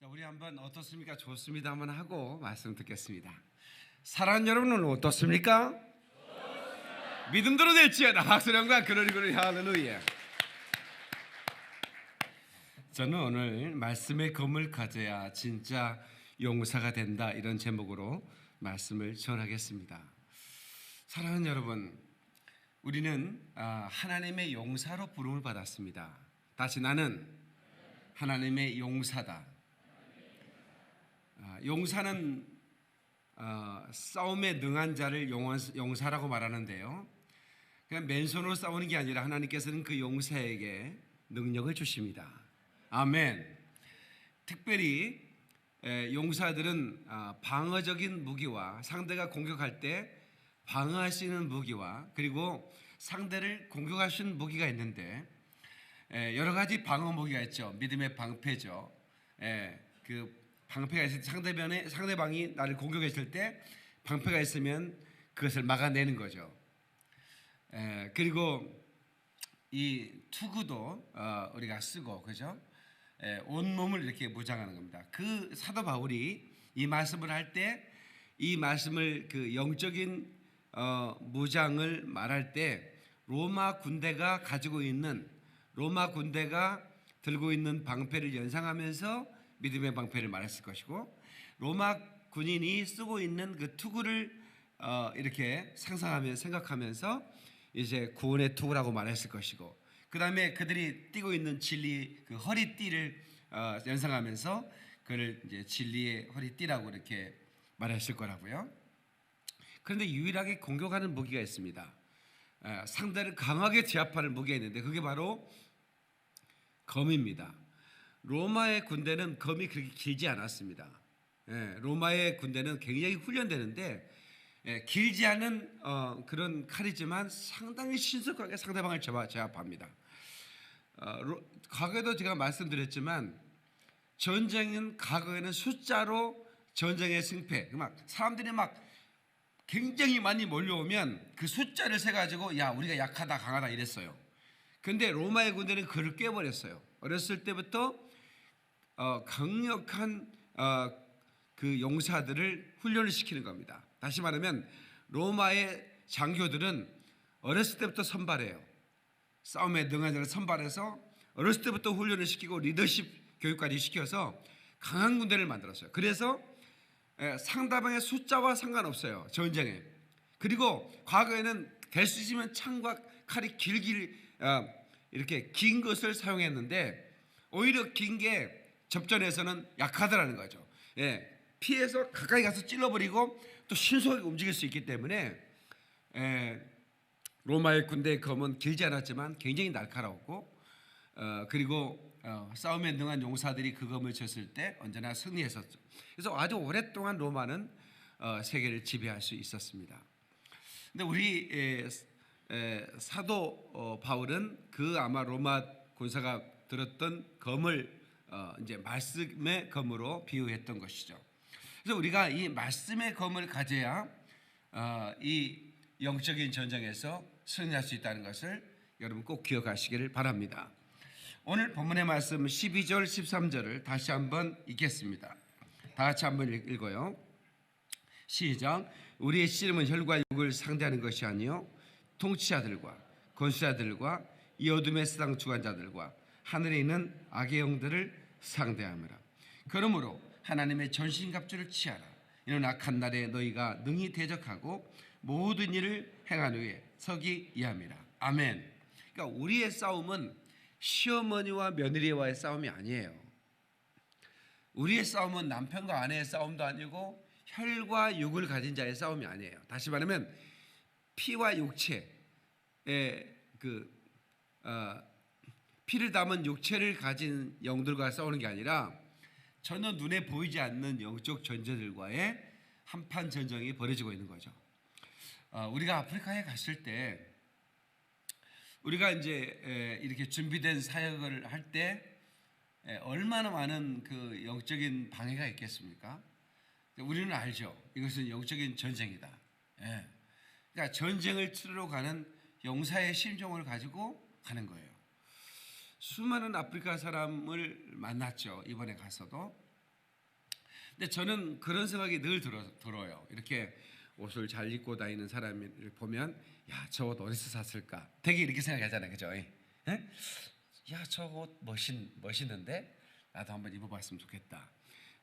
자, 우리 한번 어떻습니까? 좋습니다 한번 하고 말씀 듣겠습니다. 사랑하는 여러분은 어떻습니까? 좋습니다. 믿음대로 될지어다. 박수령과 그러리 할렐루야. 저는 오늘 말씀의 검을 가져야 진짜 용사가 된다, 이런 제목으로 말씀을 전하겠습니다. 사랑하는 여러분, 우리는 하나님의 용사로 부름을 받았습니다. 다시, 나는 하나님의 용사다. 용사는 싸움에 능한 자를 용사라고 말하는데요, 그냥 맨손으로 싸우는 게 아니라 하나님께서는 그 용사에게 능력을 주십니다. 아멘. 특별히 용사들은 방어적인 무기와, 상대가 공격할 때 방어할 수 있는 무기와, 그리고 상대를 공격할 수 있는 무기가 있는데, 여러 가지 방어 무기가 있죠. 믿음의 방패죠. 그 방패가 있을 때, 상대방이 나를 공격했을 때 방패가 있으면 그것을 막아내는 거죠. 그리고 이 투구도 우리가 쓰고, 그죠? 온 몸을 이렇게 무장하는 겁니다. 그 사도 바울이 이 말씀을 할 때, 이 말씀을 그 영적인 무장을 말할 때, 로마 군대가 들고 있는 방패를 연상하면서 믿음의 방패를 말했을 것이고, 로마 군인이 쓰고 있는 그 투구를 이렇게 생각하면서 이제 구원의 투구라고 말했을 것이고, 그 다음에 그들이 띠고 있는 진리, 그 허리띠를 연상하면서 그를 이제 진리의 허리띠라고 이렇게 말했을 거라고요. 그런데 유일하게 공격하는 무기가 있습니다. 상대를 강하게 제압하는 무기가 있는데, 그게 바로 검입니다. 로마의 군대는 검이 그렇게 길지 않았습니다. 로마의 군대는 굉장히 훈련되는데, 길지 않은 그런 칼이지만 상당히 신속하게 상대방을 제압합니다. 과거에도 제가 말씀드렸지만, 전쟁은 과거에는 숫자로 전쟁의 승패, 사람들이 굉장히 많이 몰려오면 그 숫자를 세가지고 야, 우리가 약하다 강하다 이랬어요. 근데 로마의 군대는 그를 깨버렸어요. 어렸을 때부터 강력한 그 용사들을 훈련을 시키는 겁니다. 다시 말하면 로마의 장교들은 어렸을 때부터 선발해요. 싸움에 능한 자를 선발해서 어렸을 때부터 훈련을 시키고 리더십 교육까지 시켜서 강한 군대를 만들었어요. 그래서 상대방의 숫자와 상관없어요, 전쟁에. 그리고 과거에는 될 수 있으면 창과 칼이 이렇게 긴 것을 사용했는데, 오히려 긴 게 접전에서는 약하더라는 거죠. 피해서 가까이 가서 찔러버리고 또 신속하게 움직일 수 있기 때문에 로마의 군대의 검은 길지 않았지만 굉장히 날카로웠고, 그리고 싸움에 능한 용사들이 그 검을 쳤을 때 언제나 승리했었죠. 그래서 아주 오랫동안 로마는 세계를 지배할 수 있었습니다. 근데 우리 사도 바울은 그 아마 로마 군사가 들었던 검을 이제 말씀의 검으로 비유했던 것이죠. 그래서 우리가 이 말씀의 검을 가져야 이 영적인 전쟁에서 승리할 수 있다는 것을 여러분 꼭 기억하시기를 바랍니다. 오늘 본문의 말씀 12절 13절을 다시 한번 읽겠습니다. 다 같이 한번 읽어요. 시작. 우리의 씨름은 혈과 육을 상대하는 것이 아니요 통치자들과 권수자들과 이 어둠의 세상 주관자들과 하늘에 있는 악의 영들을 상대하느라. 그러므로 하나님의 전신갑주를 취하라. 이는 악한 날에 너희가 능히 대적하고 모든 일을 행한 후에 서기 이함이라. 아멘. 그러니까 우리의 싸움은 시어머니와 며느리와의 싸움이 아니에요. 우리의 싸움은 남편과 아내의 싸움도 아니고 혈과 육을 가진 자의 싸움이 아니에요. 다시 말하면 피와 육체의 피를 담은 육체를 가진 영들과 싸우는 게 아니라 전혀 눈에 보이지 않는 영적 존재들과의 한판 전쟁이 벌어지고 있는 거죠. 우리가 아프리카에 갔을 때, 우리가 이제 이렇게 준비된 사역을 할 때 얼마나 많은 그 영적인 방해가 있겠습니까? 우리는 알죠. 이것은 영적인 전쟁이다. 그러니까 전쟁을 치르러 가는 용사의 심정을 가지고 가는 거예요. 수많은 아프리카 사람을 만났죠, 이번에 가서도. 근데 저는 그런 생각이 늘 들어요. 이렇게 옷을 잘 입고 다니는 사람을 보면 야, 저 옷 어디서 샀을까? 되게 이렇게 생각하잖아요, 그죠? 예? 야, 저 옷 멋있는데 나도 한번 입어봤으면 좋겠다.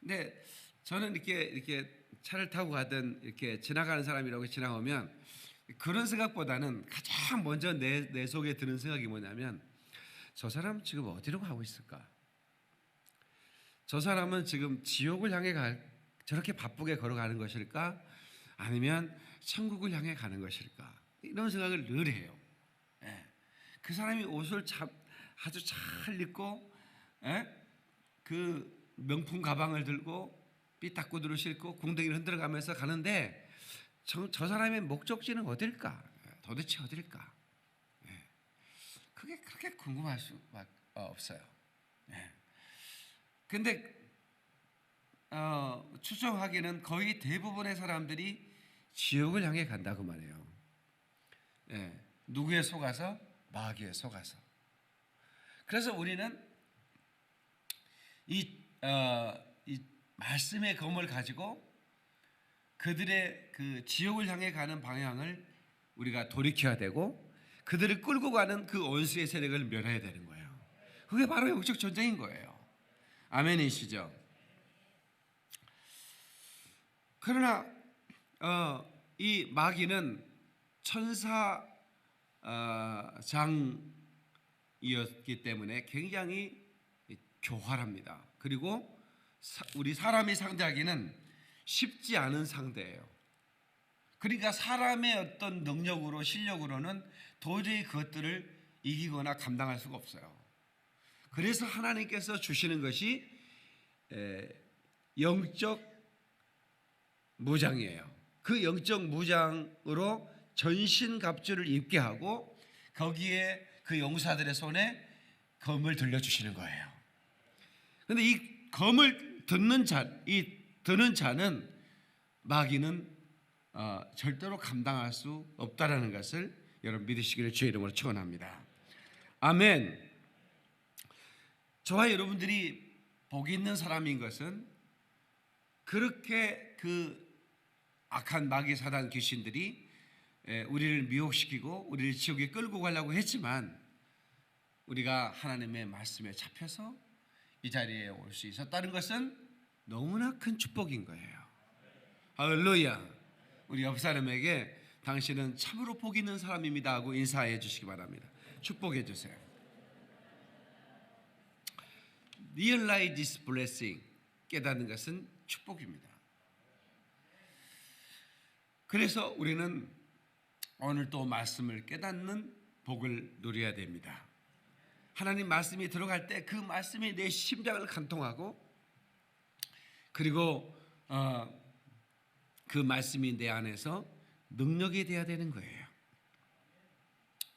근데 저는 이렇게 차를 타고 가든 이렇게 지나가는 사람이라고 지나오면 그런 생각보다는 가장 먼저 내 속에 드는 생각이 뭐냐면 저 사람 지금 어디로 가고 있을까? 저 사람은 지금 지옥을 향해 저렇게 바쁘게 걸어가는 것일까? 아니면 천국을 향해 가는 것일까? 이런 생각을 늘 해요. 예. 그 사람이 옷을 아주 잘 입고, 예? 그 명품 가방을 들고 삐딱구두를 신고 궁뎅이를 흔들어가면서 가는데 저 사람의 목적지는 어딜까? 도대체 어딜까? 예. 그게 그렇게 궁금할 수밖에 없어요. 예. 근데 추정하기는 거의 대부분의 사람들이 지옥을 향해 간다고 말해요. 예, 누구에 속아서? 마귀에 속아서. 그래서 우리는 이 말씀의 검을 가지고 그들의 그 지옥을 향해 가는 방향을 우리가 돌이켜야 되고 그들을 끌고 가는 그 원수의 세력을 멸해야 되는 거예요. 그게 바로 영적 전쟁인 거예요. 아멘이시죠? 그러나 이 마귀는 천사장이었기 때문에 굉장히 교활합니다. 그리고 우리 사람이 상대하기는 쉽지 않은 상대예요. 그러니까 사람의 어떤 능력으로 실력으로는 도저히 그것들을 이기거나 감당할 수가 없어요. 그래서 하나님께서 주시는 것이 영적 무장이에요. 그 영적 무장으로 전신갑주를 입게 하고 거기에 그 용사들의 손에 검을 들려주시는 거예요. 그런데 이 검을 드는 자는 마귀는 절대로 감당할 수 없다라는 것을 여러분 믿으시기를 주의 이름으로 축원합니다. 아멘. 저와 여러분들이 복이 있는 사람인 것은 그렇게 그 악한 마귀 사단 귀신들이 우리를 미혹시키고 우리를 지옥에 끌고 가려고 했지만 우리가 하나님의 말씀에 잡혀서 이 자리에 올 수 있었다는 것은 너무나 큰 축복인 거예요. 할렐루야. 우리 옆 사람에게 당신은 참으로 복 있는 사람입니다 하고 인사해 주시기 바랍니다. 축복해 주세요. Realize this blessing. 깨닫는 것은 축복입니다. 그래서 우리는 오늘 또 말씀을 깨닫는 복을 누려야 됩니다. 하나님 말씀이 들어갈 때 그 말씀이 내 심장을 간통하고 그리고 그 말씀이 내 안에서 능력이 되어야 되는 거예요.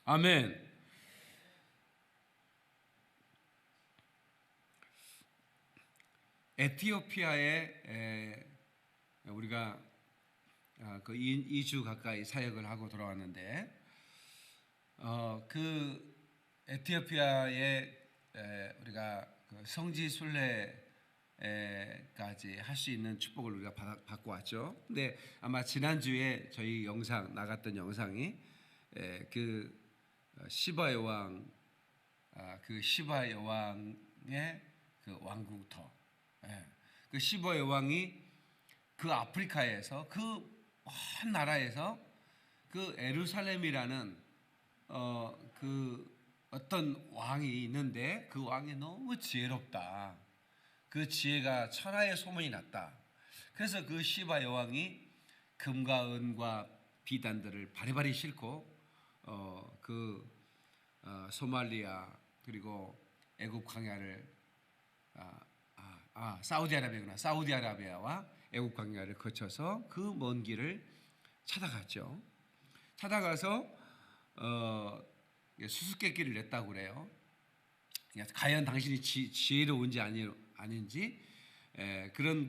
아멘. 에티오피아에 우리가 그 2주 가까이 사역을 하고 돌아왔는데 그 에티오피아에 우리가 그 성지 순례까지 할 수 있는 축복을 우리가 받고 왔죠. 근데 아마 지난주에 저희 영상 나갔던 영상이 그 시바 여왕 그 시바 여왕의 그 왕궁터 그 시바 여왕이 그 아프리카에서 그 먼 나라에서 그 에루살렘이라는 그 어떤 왕이 있는데 그 왕이 너무 지혜롭다. 그 지혜가 천하의 소문이 났다. 그래서 그 시바 여왕이 금과 은과 비단들을 바리바리 싣고 소말리아 그리고 애굽 광야를 사우디아라비아구나. 사우디아라비아와 애국 광야를 거쳐서 그 먼 길을 찾아갔죠. 찾아가서 수수께끼를 냈다고 그래요. 과연 당신이 지혜로운지 아닌지 그런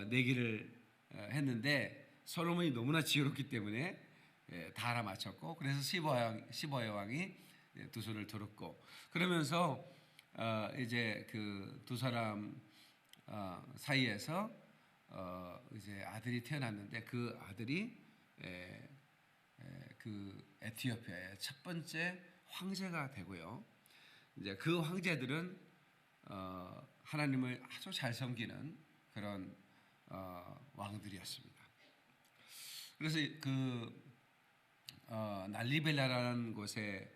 내기를 했는데 솔로몬이 너무나 지혜롭기 때문에 다 알아맞혔고 그래서 시바 여왕이 두 손을 들었고 그러면서 이제 그 두 사람 사이에서 이제 아들이 태어났는데 그 아들이 그 에티오피아의 첫 번째 황제가 되고요. 이제 그 황제들은 하나님을 아주 잘 섬기는 그런 왕들이었습니다. 그래서 그 날리벨라라는 곳에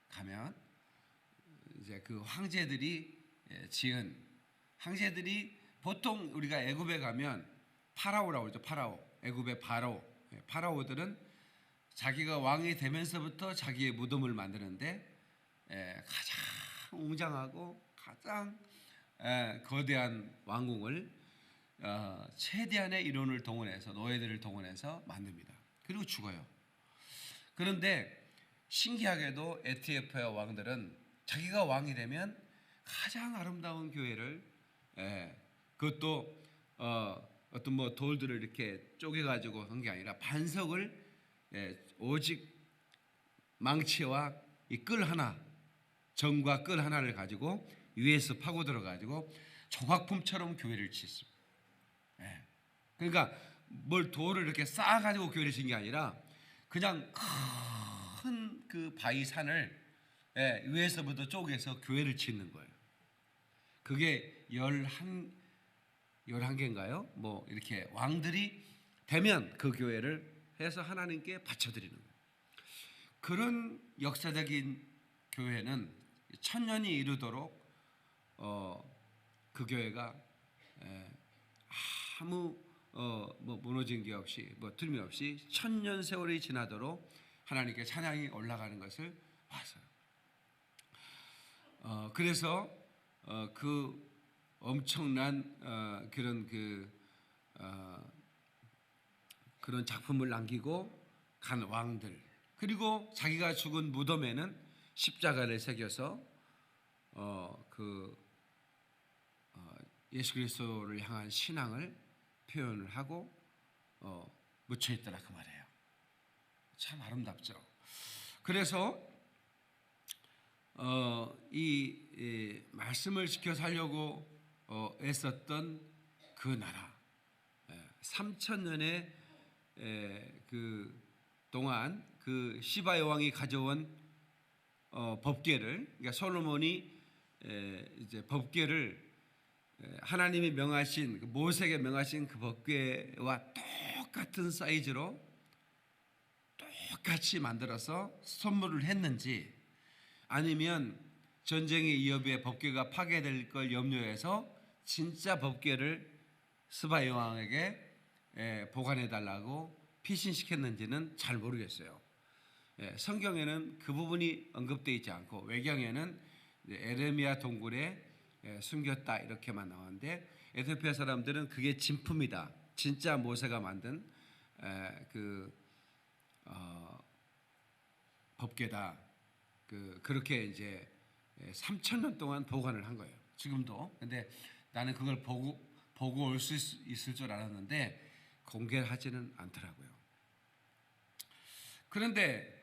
가면 이제 그 황제들이 지은 황제들이 보통 우리가 애굽에 가면 파라오라고 그러죠. 파라오. 애굽의 파라오들은 자기가 왕이 되면서부터 자기의 무덤을 만드는데 가장 웅장하고 가장 거대한 왕궁을 최대한의 인원을 동원해서 노예들을 동원해서 만듭니다. 그리고 죽어요. 그런데 신기하게도 에티오피아 왕들은 자기가 왕이 되면 가장 아름다운 교회를 그것도 어떤 뭐 돌들을 이렇게 쪼개가지고 한 게 아니라 반석을 오직 망치와 이 끌 하나 정과 끌 하나를 가지고 위에서 파고 들어가지고 조각품처럼 교회를 짓습니다. 그러니까 뭘 돌을 이렇게 쌓아가지고 교회를 짓는 게 아니라 그냥 큰 그 바위 산을 위에서부터 쪼개서 교회를 짓는 거예요. 그게 11개인가요? 뭐 이렇게 왕들이 되면 그 교회를 해서 하나님께 바쳐드리는 거예요. 그런 역사적인 교회는 천년이 이르도록 그 교회가 아무 뭐 무너진 게 없이 뭐 틀림 없이 천년 세월이 지나도록 하나님께 찬양이 올라가는 것을 봤어요. 그래서 그 엄청난 그런 작품을 남기고 간 왕들, 그리고 자기가 죽은 무덤에는 십자가를 새겨서 예수 그리스도를 향한 신앙을 표현을 하고 묻혀 있더라 그 말이에요. 참 아름답죠. 그래서 이 말씀을 지켜 살려고 애썼던 그 나라, 3,000년의 그 동안 그 시바 여왕이 가져온 법궤를, 그러니까 솔로몬이 이제 법궤를 하나님이 명하신 모세에게 명하신 그 법궤와 똑같은 사이즈로 똑같이 만들어서 선물을 했는지, 아니면 전쟁의 위협에 법궤가 파괴될 걸 염려해서 진짜 법궤를 스바 여왕에게 보관해 달라고 피신시켰는지는 잘 모르겠어요. 성경에는 그 부분이 언급되어 있지 않고 외경에는 에레미야 동굴에 숨겼다 이렇게만 나오는데, 에티오피아 사람들은 그게 진품이다, 진짜 모세가 만든 법궤다, 그렇게 이제 3,000년 동안 보관을 한 거예요. 지금도. 근데 나는 그걸 보고 올 수 있을 줄 알았는데 공개하지는 않더라고요. 그런데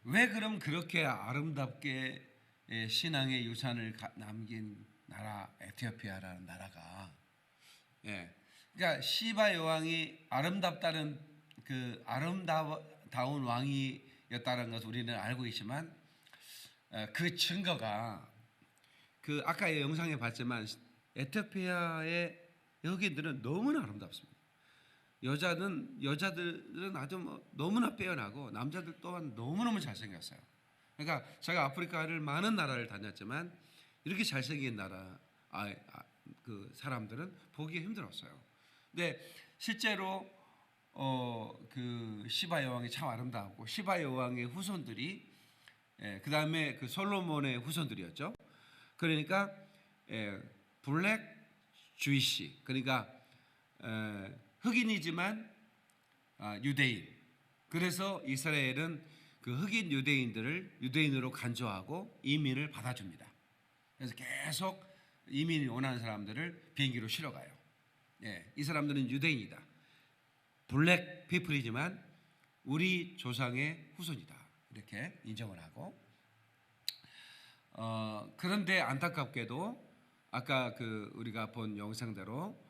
왜 그럼 그렇게 아름답게 신앙의 유산을 남긴 나라 에티오피아라는 나라가, 그러니까 시바 여왕이 아름답다는 그 아름다운 왕이었다는 것을 우리는 알고 있지만 그 증거가 그 아까 영상에 봤지만 에티오피아의 여기들은 너무나 아름답습니다. 여자들은 아주 너무나 빼어나고 남자들 또한 너무너무 잘생겼어요. 그러니까 제가 아프리카를 많은 나라를 다녔지만 이렇게 잘생긴 나라 그 사람들은 보기 힘들었어요. 근데 실제로 그 시바 여왕이 참 아름다웠고, 시바 여왕의 후손들이 그 다음에 그 솔로몬의 후손들이었죠. 그러니까 블랙 주이시, 그러니까 흑인이지만 유대인. 그래서 이스라엘은 그 흑인 유대인들을 유대인으로 간주하고 이민을 받아줍니다. 그래서 계속 이민이 원하는 사람들을 비행기로 실어가요. 이 사람들은 유대인이다, 블랙 피플이지만 우리 조상의 후손이다, 이렇게 인정을 하고, 그런데 안타깝게도 아까 그 우리가 본 영상대로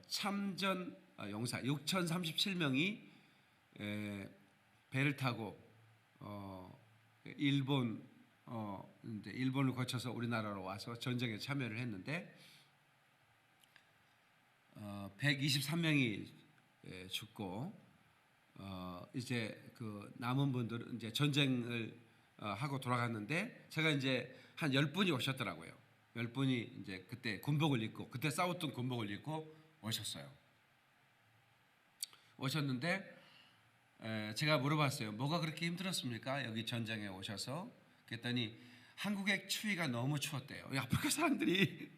참전 용사 6,037명이 배를 타고 이제 일본을 거쳐서 우리나라로 와서 전쟁에 참여를 했는데 123명이 죽고 이제 그 남은 분들은 이제 전쟁을 하고 돌아갔는데 제가 이제 한 10분이 오셨더라고요. 10분이 이제 그때 군복을 입고 그때 싸웠던 군복을 입고 오셨어요. 오셨는데 제가 물어봤어요. 뭐가 그렇게 힘들었습니까? 여기 전쟁에 오셔서. 그랬더니 한국의 추위가 너무 추웠대요. 아프리카 사람들이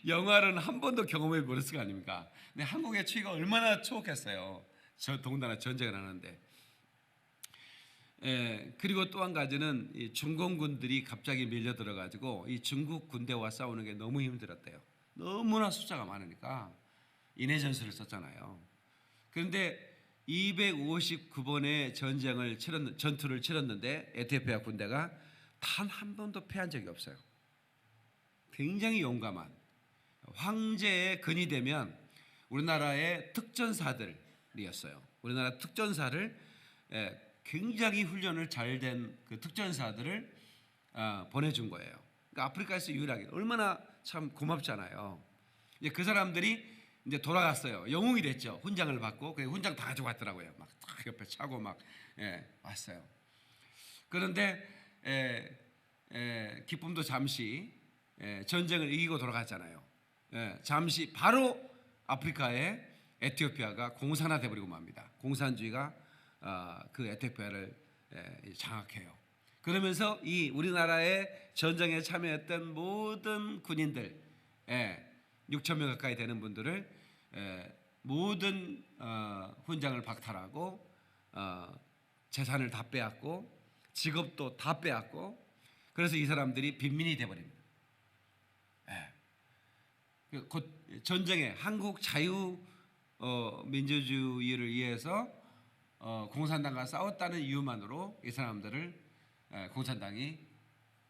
영화는 한 번도 경험해 버렸을 거 아닙니까? 근데 한국의 추위가 얼마나 추웠겠어요. 저 더군다나 전쟁을 하는데. 그리고 또 한 가지는 이 중공군들이 갑자기 밀려 들어가지고 이 중국 군대와 싸우는 게 너무 힘들었대요. 너무나 숫자가 많으니까 인해 전술을 썼잖아요. 그런데 259번의 전투를 치렀는데 에티오피아 군대가 단 한 번도 패한 적이 없어요. 굉장히 용감한 황제의 근이 되면 우리나라의 특전사들이었어요. 우리나라 특전사를 굉장히 훈련을 잘 된 그 특전사들을 보내준 거예요. 그러니까 아프리카에서 유일하게 얼마나 참 고맙잖아요. 이제 그 사람들이 이제 돌아갔어요. 영웅이 됐죠. 훈장을 받고 그 훈장 다 가지고 왔더라고요. 막 옆에 차고 막 왔어요. 그런데 기쁨도 잠시 전쟁을 이기고 돌아갔잖아요. 잠시 바로 아프리카에 에티오피아가 공산화돼 버리고 맙니다. 공산주의가 그 에티오피아를 장악해요. 그러면서 이 우리나라의 전쟁에 참여했던 모든 군인들 6천 명 가까이 되는 분들을 모든 훈장을 박탈하고 재산을 다 빼앗고 직업도 다 빼앗고 그래서 이 사람들이 빈민이 돼버립니다. 곧 전쟁에 한국 자유 민주주의를 위해서 공산당과 싸웠다는 이유만으로 이 사람들을 공산당이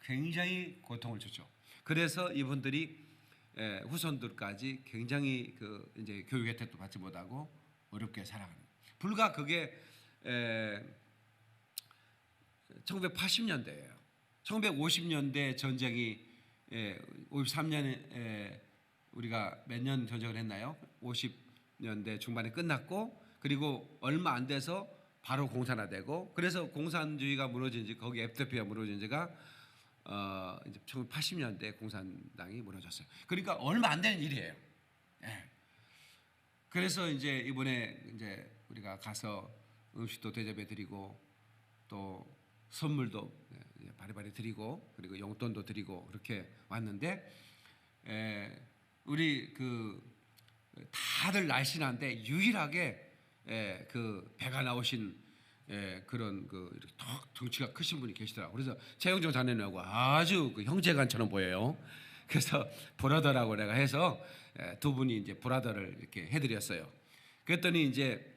굉장히 고통을 줬죠. 그래서 이분들이 후손들까지 굉장히 그 이제 교육 혜택도 받지 못하고 어렵게 살아가는. 불과 그게 1980년대예요. 1950년대 전쟁이 53년에 우리가 몇 년 전쟁을 했나요? 50년대 중반에 끝났고 그리고 얼마 안 돼서 바로 공산화되고 그래서 공산주의가 무너진 지 거기 에티오피아 무너진 지가 이제 1980년대 공산당이 무너졌어요. 그러니까 얼마 안 되는 일이에요. 그래서 이제 이번에 이제 우리가 가서 음식도 대접해 드리고 또 선물도 바리바리 드리고 그리고 용돈도 드리고 그렇게 왔는데 우리 그 다들 날씬한데 유일하게 그 배가 나오신 그런 그 이렇게 턱 덩치가 크신 분이 계시더라고요. 그래서 최영정 자매님하고 아주 그 형제간처럼 보여요. 그래서 브라더라고 내가 해서 두 분이 이제 브라더를 이렇게 해드렸어요. 그랬더니 이제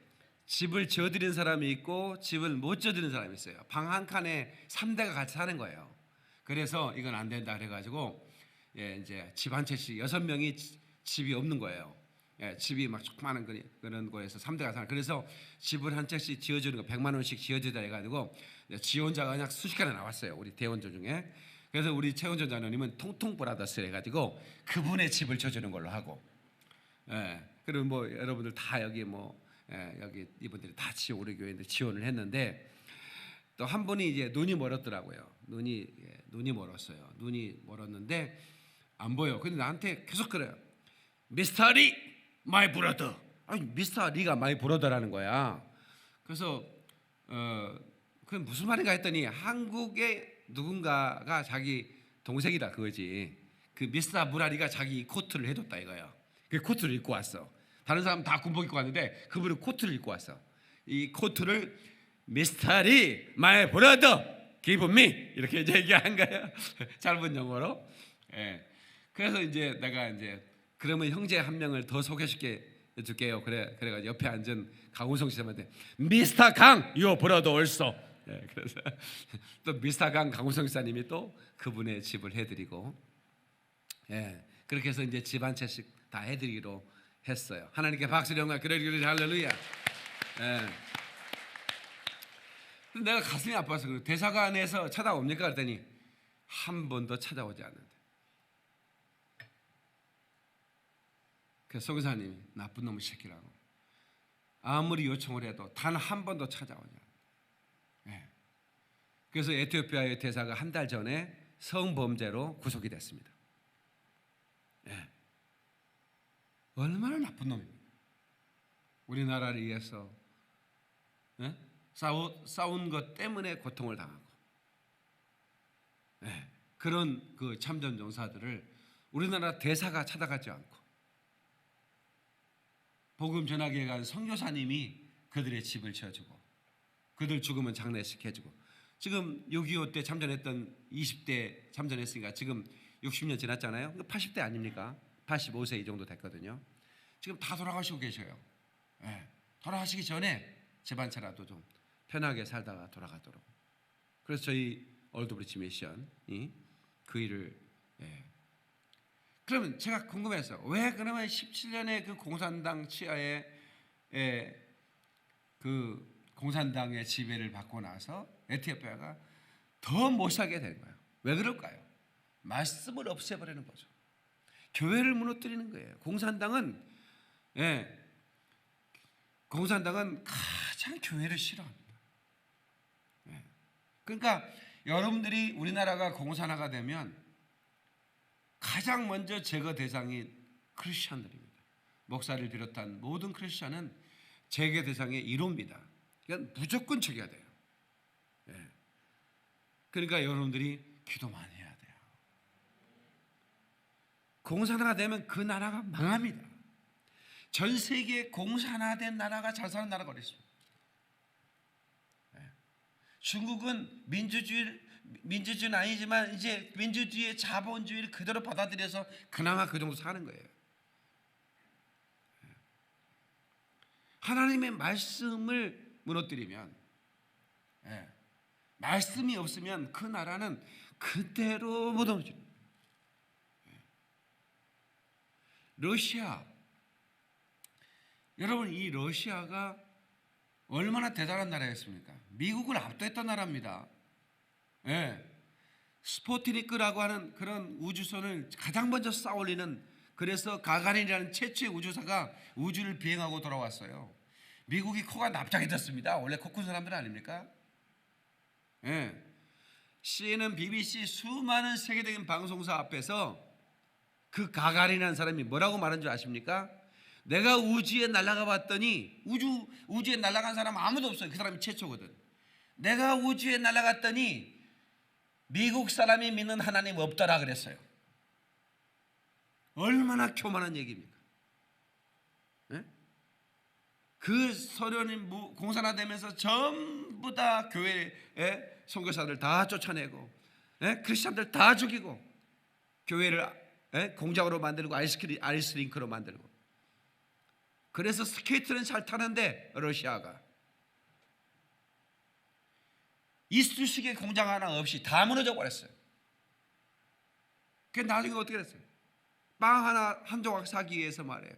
집을 지어드린 사람이 있고 집을 못 지어드린 사람이 있어요. 방 한 칸에 3대가 같이 사는 거예요. 그래서 이건 안 된다 그래가지고 이제 집 한 채씩 6명이 집이 없는 거예요. 집이 막 조그마한 그런 거에서 3대가 사는. 그래서 집을 한 채씩 지어주는 거 100만 원씩 지어주다 해가지고 지원자가 그냥 수십개나 나왔어요. 우리 대원조 중에. 그래서 우리 최원전 장로님은 통통 브라더스 해가지고 그분의 집을 지어주는 걸로 하고. 그리고 뭐 여러분들 다 여기 여기 이분들이 다 우리 교회인데 지원을 했는데 또 한 분이 이제 눈이 멀었더라고요. 눈이 멀었어요. 눈이 멀었는데 안 보여. 근데 나한테 계속 그래요. 미스터 리, 마이 브라더. 아니 미스터 리가 마이 브라더라는 거야. 그래서 그게 무슨 말인가 했더니 한국의 누군가가 자기 동생이다 그거지. 그 미스터 무라리가 자기 코트를 해줬다 이거야. 그 코트를 입고 왔어. 다른 사람 다 군복 입고 왔는데 그분은 코트를 입고 왔어. 이 코트를 미스터 리, 마이 브라더, give me 이렇게 이제 얘기한 거예요. 짧은 영어로. 그래서 이제 내가 이제 그러면 형제 한 명을 더 소개시켜 줄게요. 그래가지고 옆에 앉은 강우성 씨한테 미스터 강, your brother also. 그래서 또 미스터 강 강우성 씨님이 또 그분의 집을 해드리고. 그렇게 해서 이제 집 한 채씩 다 해드리기로 했어요. 하나님께 박수를 영광 그래 할렐루야. 예. 내가 가슴이 아파서 그래. 대사관에서 찾아옵니까? 그랬더니 한 번도 찾아오지 않는데. 그 송사님이 나쁜 놈의 새끼라고 아무리 요청을 해도 단 한 번도 찾아오지 않아요. 네. 그래서 에티오피아의 대사가 한 달 전에 성범죄로 구속이 됐습니다. 네. 얼마나 나쁜 놈입니까? 우리나라를 위해서 네? 싸운 것 때문에 고통을 당하고 네. 그런 그 참전 용사들을 우리나라 대사가 찾아가지 않고 복음 전하기에 간 선교사님이 그들의 집을 지어주고 그들 죽으면 장례식해주고 지금 6.25 때 참전했던 20대 참전했으니까 지금 60년 지났잖아요. 80대 아닙니까? 85세 이 정도 됐거든요. 지금 다 돌아가시고 계셔요. 네. 돌아가시기 전에 집안채라도 좀 편하게 살다가 돌아가도록. 그래서 저희 올드브리지 미션이 그 일을 그러면 제가 궁금해서 왜 그러면 17년의 그 공산당 치하에 그 공산당의 지배를 받고 나서 에티오피아가 더 못 살게 된 거예요. 왜 그럴까요? 말씀을 없애버리는 거죠. 교회를 무너뜨리는 거예요. 공산당은 가장 교회를 싫어합니다. 그러니까 여러분들이 우리나라가 공산화가 되면 가장 먼저 제거 대상이 크리스천들입니다. 목사를 비롯한 모든 크리스천은 제거 대상의 1호입니다. 그러니까 무조건 제거해야 돼요. 그러니까 여러분들이 기도 많이 해야 돼요. 공산화가 되면 그 나라가 망합니다. 전 세계에 공산화된 나라가 잘 사는 나라가 어디 있습니까? 중국은 민주주의는 아니지만 이제 민주주의의 자본주의를 그대로 받아들여서 그나마 그 정도 사는 거예요. 하나님의 말씀을 무너뜨리면 말씀이 없으면 그 나라는 그대로 무너집니다. 러시아 여러분 이 러시아가 얼마나 대단한 나라였습니까? 미국을 압도했던 나라입니다. 스푸트니크라고 하는 그런 우주선을 가장 먼저 쌓아올리는 그래서 가가린이라는 최초의 우주사가 우주를 비행하고 돌아왔어요. 미국이 코가 납작이 됐습니다. 원래 코 큰 사람들 아닙니까? CNN, BBC 수많은 세계적인 방송사 앞에서 그 가가린이라는 사람이 뭐라고 말한 줄 아십니까? 내가 우주에 날아가 봤더니 우주에 날아간 사람 아무도 없어요. 그 사람이 최초거든. 내가 우주에 날아갔더니 미국 사람이 믿는 하나님 없더라 그랬어요. 얼마나 교만한 얘기입니까? 그 소련이 공산화되면서 전부 다 교회의 선교사들 다 쫓아내고 크리스천들 다 죽이고 교회를 공장으로 만들고 아이스링크로 만들고 그래서 스케이트는 잘 타는데 러시아가 이쑤시개 공장 하나 없이 다 무너져 버렸어요. 그 나중에 어떻게 됐어요? 빵 하나 한 조각 사기 위해서 말이에요.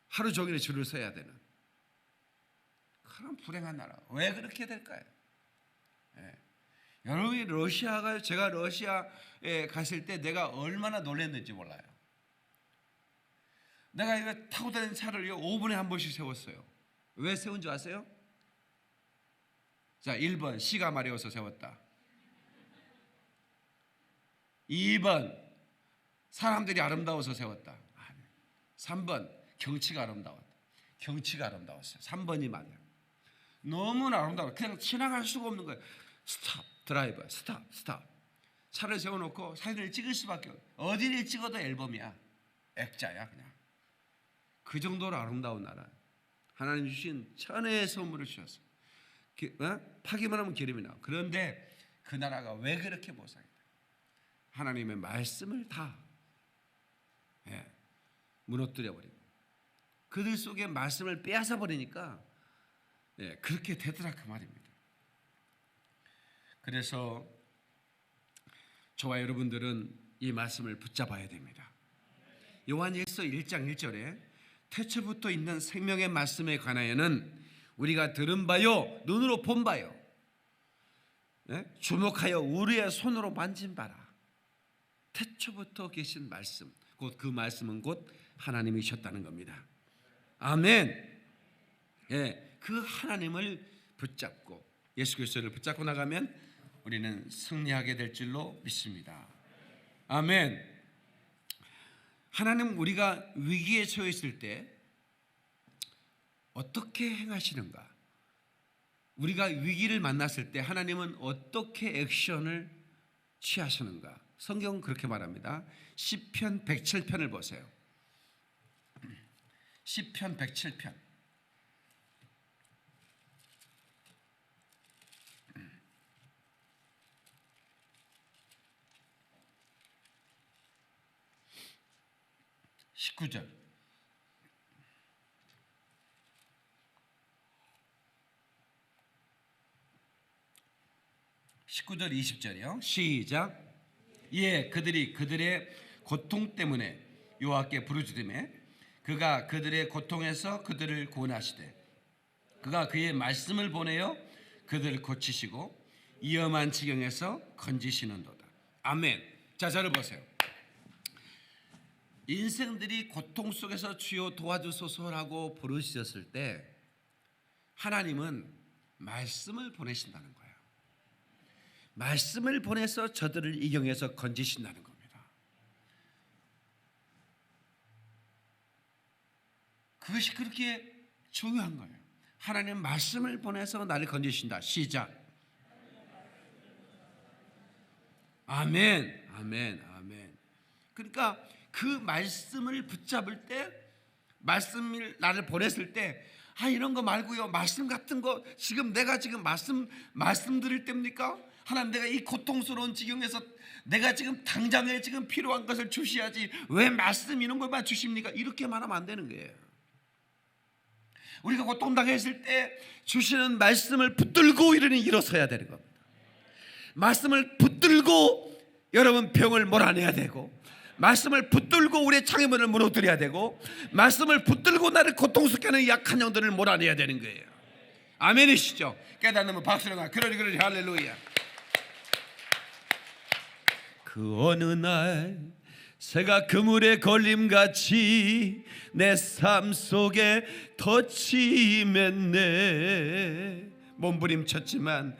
하루 종일 줄을 서야 되는 그런 불행한 나라. 왜 그렇게 될까요? 여러분이 제가 러시아에 갔을 때 내가 얼마나 놀랐는지 몰라요. 내가 이거 타고 다니는 차를 5분에 한 번씩 세웠어요. 왜 세운 줄 아세요? 자, 1번 시가 마려워서 세웠다. 2번 사람들이 아름다워서 세웠다. 3번 경치가 아름다웠다. 경치가 아름다웠어요. 3번이 맞아요. 너무나 아름다워. 그냥 지나갈 수가 없는 거예요. 스탑, 드라이버, 스탑. 차를 세워놓고 사진을 찍을 수밖에 없어요. 어디를 찍어도 앨범이야. 액자야 그냥. 그 정도로 아름다운 나라. 하나님 주신 천혜의 선물을 주셨어요. 파기만 하면 기름이 나와. 그런데 그 나라가 왜 그렇게 못 살겠다? 하나님의 말씀을 다 무너뜨려 버리고 그들 속에 말씀을 빼앗아 버리니까 그렇게 되더라 그 말입니다. 그래서 저와 여러분들은 이 말씀을 붙잡아야 됩니다. 요한일서 1장 1절에 태초부터 있는 생명의 말씀에 관하여는 우리가 들은 바요 눈으로 본 바요 주목하여 우리의 손으로 만진 바라. 태초부터 계신 말씀, 곧 그 말씀은 곧 하나님이셨다는 겁니다. 아멘. 그 하나님을 붙잡고 예수 그리스도를 붙잡고 나가면 우리는 승리하게 될 줄로 믿습니다. 아멘. 하나님 우리가 위기에 처했을 때 어떻게 행하시는가? 우리가 위기를 만났을 때 하나님은 어떻게 액션을 취하시는가? 성경은 그렇게 말합니다. 시편 107편을 보세요. 시편 107편 19절 19절 20절이요. 시작. 예, 그들이 그들의 고통 때문에 여호와께 부르짖으매 그가 그들의 고통에서 그들을 구원하시되 그가 그의 말씀을 보내어 그들을 고치시고 위험한 지경에서 건지시는도다. 아멘. 자, 저를 보세요. 인생들이 고통 속에서 주여 도와주소서라고 부르셨을 때 하나님은 말씀을 보내신다는 거예요. 말씀을 보내서 저들을 이 경에서 건지신다는 겁니다. 그것이 그렇게 중요한 거예요. 하나님 말씀을 보내서 나를 건지신다. 시작. 아멘, 아멘, 아멘. 그러니까 그 말씀을 붙잡을 때, 말씀을 나를 보냈을 때, 이런 거 말고요, 말씀 같은 거 지금 내가 지금 말씀 드릴 때입니까? 하나님, 내가 이 고통스러운 지경에서 내가 지금 당장에 지금 필요한 것을 주셔야지 왜 말씀 이런 것만 주십니까? 이렇게 말하면 안 되는 거예요. 우리가 고통당했을 때 주시는 말씀을 붙들고 일어서야 되는 겁니다. 말씀을 붙들고 여러분 병을 몰아내야 되고, 말씀을 붙들고 우리의 창의문을 무너뜨려야 되고, 말씀을 붙들고 나를 고통스럽게 하는 약한 영들을 몰아내야 되는 거예요. 아멘이시죠? 깨닫는 박수를 그러니 할렐루야. 그 어느 날 새가 그물에 걸림같이 내 삶 속에 덫이 맺네. 몸부림쳤지만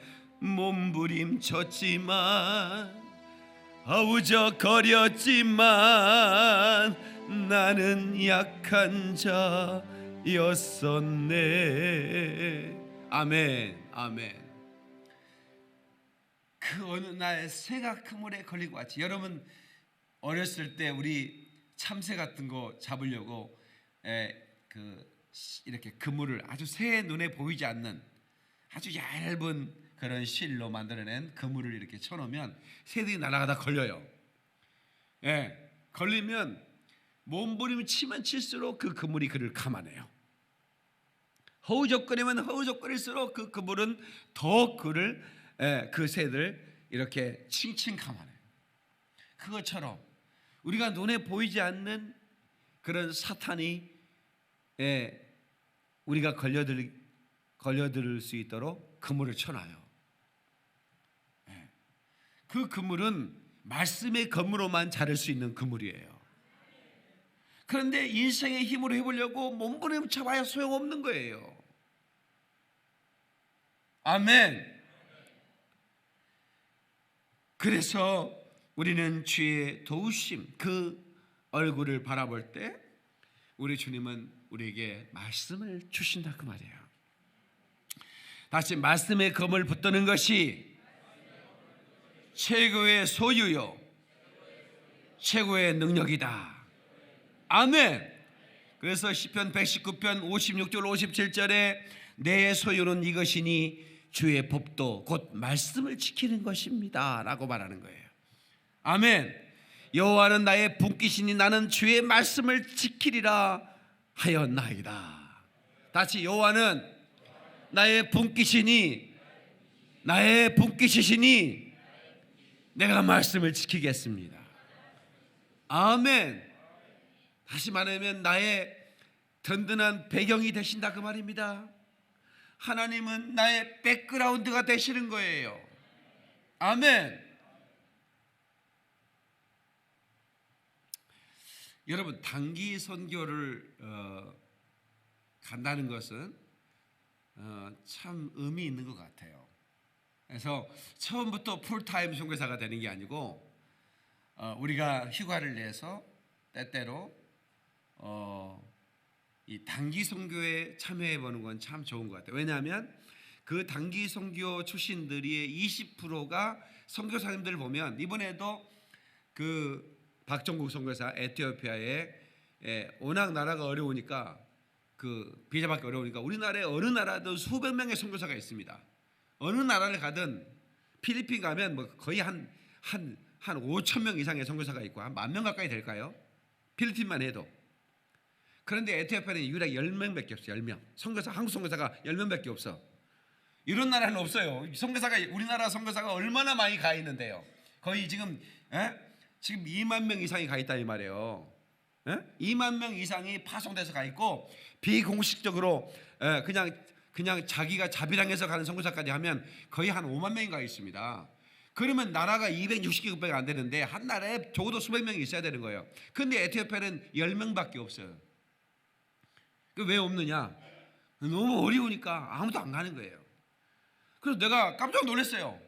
아우적거렸지만 나는 약한 자였었네. 아멘, 아멘. 그 어느 날 새가 그물에 걸리고 같이. 여러분 어렸을 때 우리 참새 같은 거 잡으려고 이렇게 그물을 아주 새 눈에 보이지 않는 아주 얇은 그런 실로 만들어낸 그물을 이렇게 쳐놓으면 새들이 날아가다 걸려요. 걸리면 몸부림을 치면 칠수록 그 그물이 그를 감아내요. 허우적거리면 허우적거릴수록 그 그물은 더 그를 그 새들 이렇게 칭칭 감아내요. 그것처럼 우리가 눈에 보이지 않는 그런 사탄이 우리가 걸려들 수 있도록 그물을 쳐놔요. 그 그물은 말씀의 검으로만 자를 수 있는 그물이에요. 그런데 인생의 힘으로 해보려고 몸부림 쳐봐야 소용없는 거예요. 아멘. 그래서 우리는 주의 도우심, 그 얼굴을 바라볼 때 우리 주님은 우리에게 말씀을 주신다 그 말이에요. 다시 말씀의 검을 붙드는 것이 최고의 소유요 최고의 능력이다. 아멘. 그래서 시편 119편 56절 57절에 내 소유는 이것이니 주의 법도 곧 말씀을 지키는 것입니다 라고 말하는 거예요. 아멘. 여호와는 나의 분깃이니 나는 주의 말씀을 지키리라 하였나이다. 다시 여호와는 나의 분깃이니 내가 말씀을 지키겠습니다. 아멘. 다시 말하면 나의 든든한 배경이 되신다 그 말입니다. 하나님은 나의 백그라운드가 되시는 거예요. 아멘. 여러분, 단기 선교를 간다는 것은 참 의미 있는 것 같아요. 그래서 처음부터 풀타임 선교사가 되는 게 아니고 우리가 휴가를 내서 때때로 이 단기 선교에 참여해 보는 건 참 좋은 것 같아요. 왜냐하면 그 단기 선교 출신들의 20%가 선교사님들 보면 이번에도 그 박정국 선교사 에티오피아에 워낙 나라가 어려우니까 그 비자 받기 어려우니까 우리나라에 어느 나라든 수백 명의 선교사가 있습니다. 어느 나라를 가든 필리핀 가면 뭐 거의 한 5천 명 이상의 선교사가 있고 한 10,000명 가까이 될까요? 필리핀만 해도. 그런데 에티오피아는 유일하게 10명밖에 없어요. 10명. 선교사, 한국 선교사가 10명밖에 없어. 이런 나라는 없어요. 선교사가 우리나라 선교사가 얼마나 많이 가 있는데요. 거의 지금 2만 명 이상이 가 있다 이 말이에요. 2만 명 이상이 파송돼서 가 있고 비공식적으로 그냥 자기가 자비랑해서 가는 선교사까지 하면 거의 한 5만 명이 가 있습니다. 그러면 나라가 260개국밖에 안 되는데 한 나라에 적어도 수백 명이 있어야 되는 거예요. 그런데 에티오피아는 10명밖에 없어요. 왜 없느냐? 너무 어려우니까 아무도 안 가는 거예요. 그래서 내가 깜짝 놀랐어요.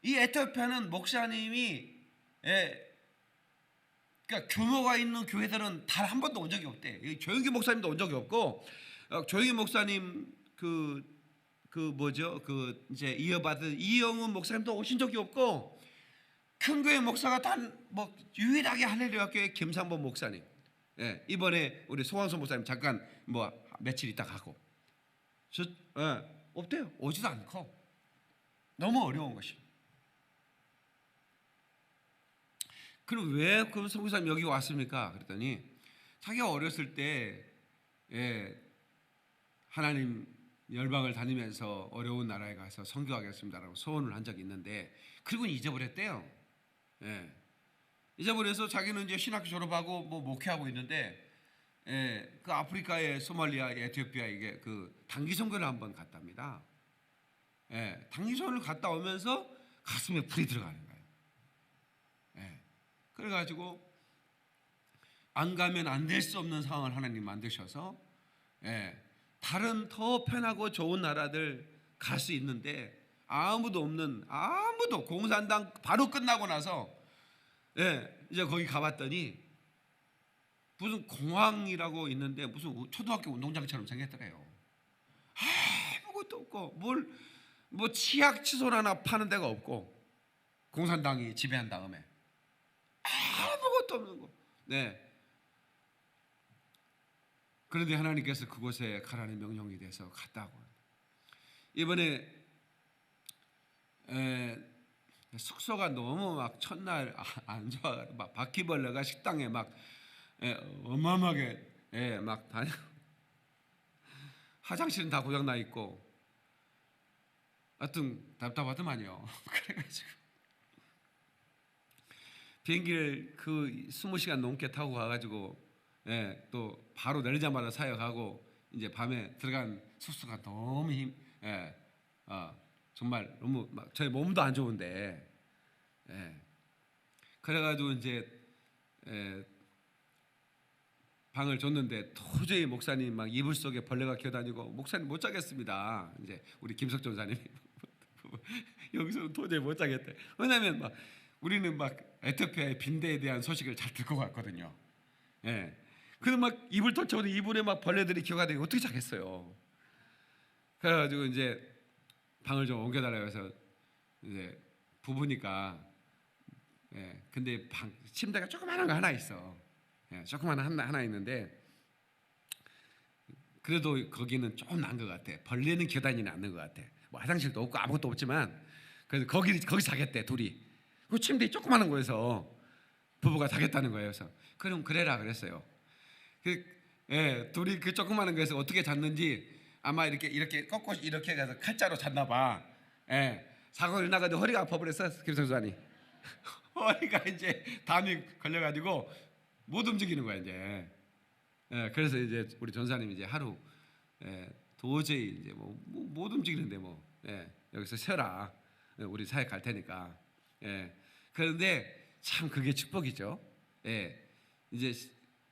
이 에티오피아는 목사님이 그러니까 규모가 있는 교회들은 단 한 번도 온 적이 없대. 조영기 목사님도 온 적이 없고 조영기 목사님 이제 이어받은 이영훈 목사님도 오신 적이 없고 큰 교회 목사가 단 뭐 유일하게 할렐루야 교회 김상범 목사님. 이번에 우리 송광수 목사님 잠깐 뭐 며칠 있다 가고 없대요. 오지도 않고 너무 어려운 것입니다. 그럼 왜 그 선교사님 여기 왔습니까? 그랬더니 자기가 어렸을 때 하나님 열방을 다니면서 어려운 나라에 가서 선교하겠습니다라고 소원을 한 적이 있는데 그리고 잊어버렸대요. 잊어버려서 자기는 이제 신학교 졸업하고 뭐 목회하고 있는데 그 아프리카의 소말리아, 에티오피아 이게 그 단기 선교를 한번 갔답니다. 단기 선교를 갔다 오면서 가슴에 불이 들어가는 거예요. 그래가지고 안 가면 안 될 수 없는 상황을 하나님 만드셔서 다른 더 편하고 좋은 나라들 갈 수 있는데 아무도 공산당 바로 끝나고 나서 이제 거기 가봤더니 무슨 공항이라고 있는데 무슨 초등학교 운동장처럼 생겼더래요. 아무것도 없고 뭐 치약 칫솔 하나 파는 데가 없고 공산당이 지배한 다음에 아무것도 없는 거. 그런데 하나님께서 그곳에 가라는 명령이 돼서 갔다고. 이번에 숙소가 너무 막 첫날 안 좋아. 막 바퀴벌레가 식당에 막 어마어마하게 막 다녀. 화장실은 다 고장 나 있고. 하여튼 답답하더만요. 그래가지고 비행기를 그 20시간 넘게 타고 가가지고 또 바로 내리자마자 사역하고 이제 밤에 들어간 숙소가 너무 정말 너무 막 저희 몸도 안 좋은데 그래가지고 이제 방을 줬는데 도저히 목사님 막 이불 속에 벌레가 기어다니고 목사님 못 자겠습니다. 이제 우리 김석 전사님이 여기서 도저히 못 자겠대. 왜냐하면 막 우리는 막 에티오피아의 빈대에 대한 소식을 잘 듣고 갔거든요. 그래서 막 이불 덮쳐도 이불에 막 벌레들이 기어가다니고 어떻게 자겠어요. 그래가지고 이제 방을 좀 옮겨달라고 해서 이제 부부니까 근데 침대가 조그마한 거 하나 있어. 조그마한 하나 있는데 그래도 거기는 좀 나은 것 같아. 벌레는 기어다니는 않는 것 같아. 뭐 화장실도 없고 아무것도 없지만 그래서 거기 자겠대 둘이. 그 침대 조그마한 거에서 부부가 자겠다는 거예요. 그래서 그럼 그래라 그랬어요. 둘이 그 조그마한 거에서 어떻게 잤는지 아마 이렇게 꺾고 이렇게 해서 칼자로 잤나 봐. 사고를 나가지고 허리가 아파버렸어. 김성수아니 허리가 이제 담이 걸려가지고 못 움직이는 거야 이제. 그래서 이제 우리 전사님이 이제 하루 도저히 이제 못 움직이는데 여기서 쉬어라. 우리 사회 갈 테니까. 그런데 참 그게 축복이죠. 이제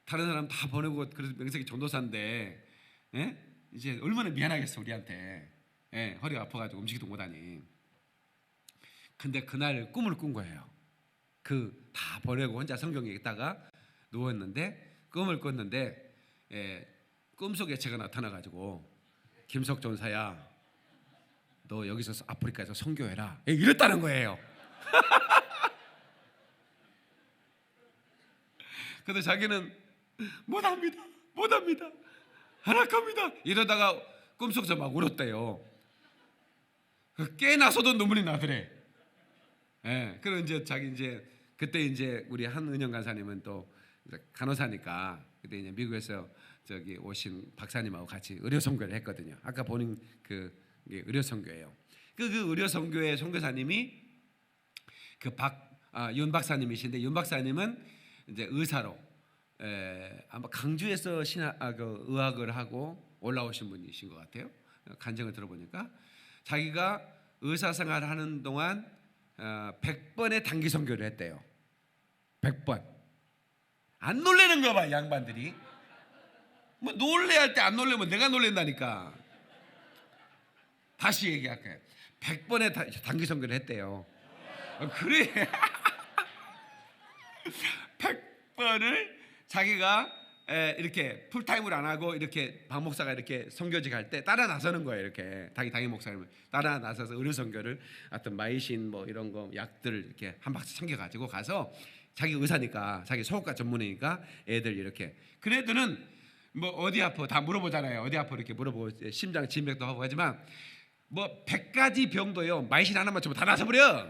다른 사람 다 보내고 그래서 명색이 전도사인데 이제 얼마나 미안하겠어 우리한테. 허리가 아파가지고 움직이도 못하니. 근데 그날 꿈을 꾼 거예요. 그 다 보내고 혼자 성경 읽다가 누웠는데 꿈을 꿨는데 꿈속에 제가 나타나가지고 김석 전사야, 너 여기서 아프리카에서 선교해라 이랬다는 거예요. 근데 자기는 못합니다 안 할 겁니다 이러다가 꿈속에서 막 울었대요. 깨나서도 눈물이 나더래. 그리고 이제 자기 이제 그때 이제 우리 한은영 간사님은 또 간호사니까 그때 이제 미국에서 저기 오신 박사님하고 같이 의료 선교를 했거든요. 아까 보는 그 의료 선교예요. 그 의료 선교의 선교사님이 윤 박사님이신데, 윤 박사님은 이제 의사로 아마 강주에서 의학을 하고 올라오신 분이신 것 같아요. 간증을 들어보니까 자기가 의사생활을 하는 동안 100번의 단기 선교를 했대요. 100번. 안 놀래는 거 봐, 양반들이. 뭐 놀래야 할 때 안 놀래면 내가 놀랜다니까. 다시 얘기할게요. 100번의 단기 선교를 했대요. 그래. 100번을 자기가 이렇게 풀타임으로 안 하고 이렇게 박 목사가 이렇게 선교지 갈 때 따라 나서는 거예요. 이렇게 당임 목사님을 따라 나서서 의료 선교를 어떤 마이신 뭐 이런 거 약들을 이렇게 한 박스 챙겨 가지고 가서, 자기 의사니까 자기 소아과 전문의니까 애들 이렇게, 그 애들은 뭐 어디 아파 다 물어보잖아요. 어디 아파 이렇게 물어보고 심장 진맥도 하고 하지만 뭐 100가지 병도요 마이신 하나만 주면 다 나서버려.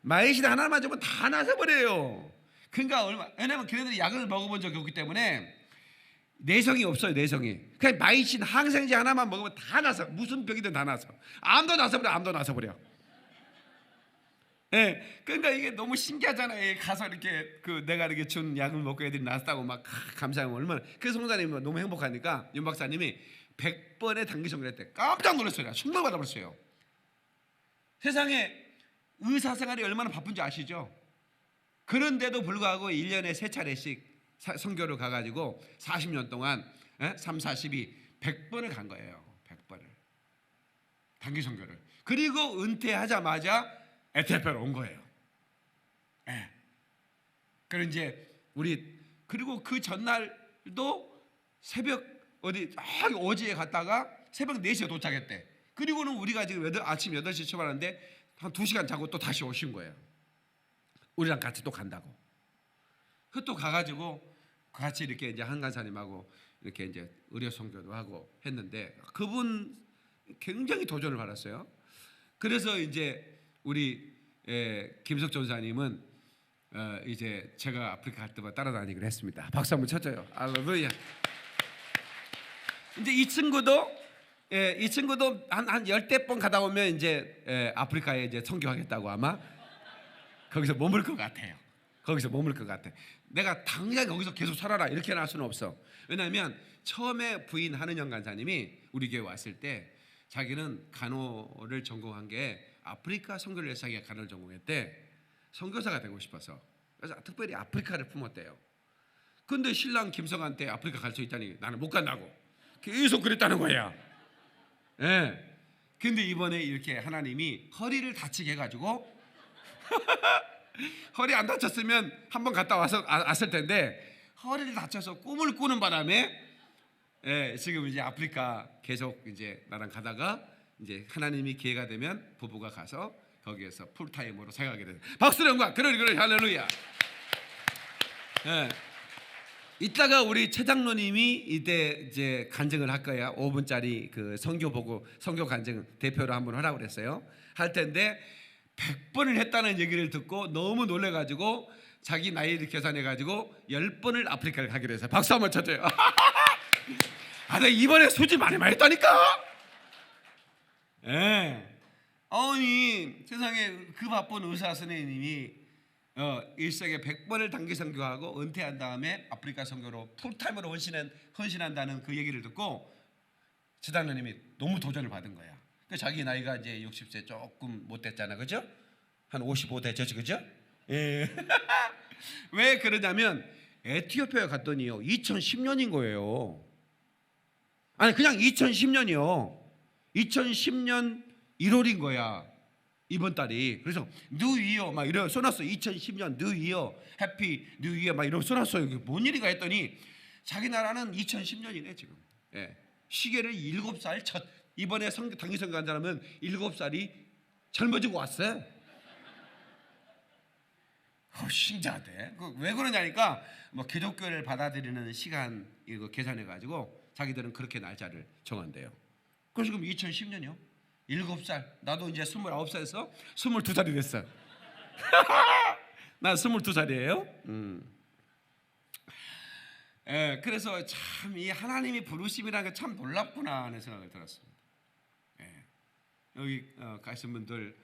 마이신 하나만 주면 다 나서버려요. 그러니까 왜냐면 걔네들이 약을 먹어본 적이 없기 때문에 내성이 없어요. 내성이. 그냥 마이신 항생제 하나만 먹으면 다 나서. 무슨 병이든 다 나서. 암도 나서버려. 암도 나서버려. 그러니까 이게 너무 신기하잖아요. 가서 이렇게 내가 이렇게 준 약을 먹고 애들이 나았다고 막 감사하면 얼마나. 그래서 성사님이 너무 행복하니까 윤 박사님이 100번의 단기 선교를 했대. 깜짝 놀랐어요. 충격 받아버렸어요. 세상에 의사 생활이 얼마나 바쁜지 아시죠? 그런데도 불구하고 1년에 3차례씩 선교를 가가지고 40년 동안 3, 42, 100번을 간 거예요. 100번을 단기 선교를. 그리고 은퇴하자마자 에티오피아로 온 거예요. 그리고 이제 그리고 그 전날도 새벽 어디에 갔다가 새벽 4시에 도착했대. 그리고는 우리가 지금 아침 8시 출발하는데 한 2시간 자고 또 다시 오신 거예요. 우리랑 같이 또 간다고. 또 가가지고 같이 이렇게 이제 한간사님하고 이렇게 이제 의료 선교도 하고 했는데, 그분 굉장히 도전을 받았어요. 그래서 이제 우리 김석 전사님은 이제 제가 아프리카 갈 때마다 따라다니기로 했습니다. 박수 한번 쳐줘요. 할렐루야. 이제 이 친구도 한 10대 번 가다 오면 이제 아프리카에 이제 선교하겠다고 아마 거기서 머물 것 같아요. 거기서 머물 것 같아. 내가 당장 거기서 계속 살아라 이렇게 할 수는 없어. 왜냐하면 처음에 부인 한은영 간사님이 우리 교회 왔을 때 자기는 간호를 전공한 게 아프리카 선교를 해서 자기가 간호를 전공했대. 선교사가 되고 싶어서. 그래서 특별히 아프리카를 품었대요. 근데 신랑 김성한테 아프리카 갈 수 있다니 나는 못 간다고 계속 그랬다는 거야. 근데 이번에 이렇게 하나님이 허리를 다치게 해가지고 허리 안 다쳤으면 한번 갔다 왔을 텐데 허리를 다쳐서 꿈을 꾸는 바람에 지금 이제 아프리카 계속 이제 나랑 가다가 이제 하나님이 기회가 되면 부부가 가서 거기에서 풀타임으로 생활하게 되는. 박수로 영광. 그러니 할렐루야. 이따가 우리 최 장로님이 이때 이제 간증을 할 거야. 5분짜리 그 선교 간증 대표로 한번 하라고 그랬어요. 할 텐데 100번을 했다는 얘기를 듣고 너무 놀래가지고 자기 나이를 계산해가지고 10번을 아프리카를 가기로 했어요. 박수 한번 쳐줘요. 내가 이번에 수지 많이 했다니까. 아니 세상에 그 바쁜 의사 선생님이 일생에 100번을 단기 선교하고 은퇴한 다음에 아프리카 선교로 풀타임으로 헌신한다는 그 얘기를 듣고 지당노님이 너무 도전을 받은 거야. 그 자기 나이가 이제 60세 조금 못 됐잖아, 그죠? 한 55 됐죠, 그죠? 예. 왜 그러냐면 에티오피아에 갔더니요 2010년인 거예요. 아니 그냥 2010년이요. 2010년 1월인 거야. 이번 달이. 그래서 뉴 이어 막 이러 써놨어. 2010년 뉴 이어 해피 뉴 이어 막 이러고 써놨어요. 이게 뭔 일이가 했더니 자기 나라는 2010년이네 지금. 예. 시계를 7살 이번에 단기 선교한 사람은 7살이 젊어지고 왔어요. 신기하대. 왜 그러냐니까 뭐 기독교를 받아들이는 시간 이거 계산해 가지고 자기들은 그렇게 날짜를 정한대요. 그래서 지금 2010년이요. 7살. 나도 이제 29살에서 22살이 됐어. 난 22살이에요. 예, 그래서 참 이 하나님이 부르심이라는 게 참 놀랍구나 하는 생각을 들었습니다. 예, 여기 가신 분들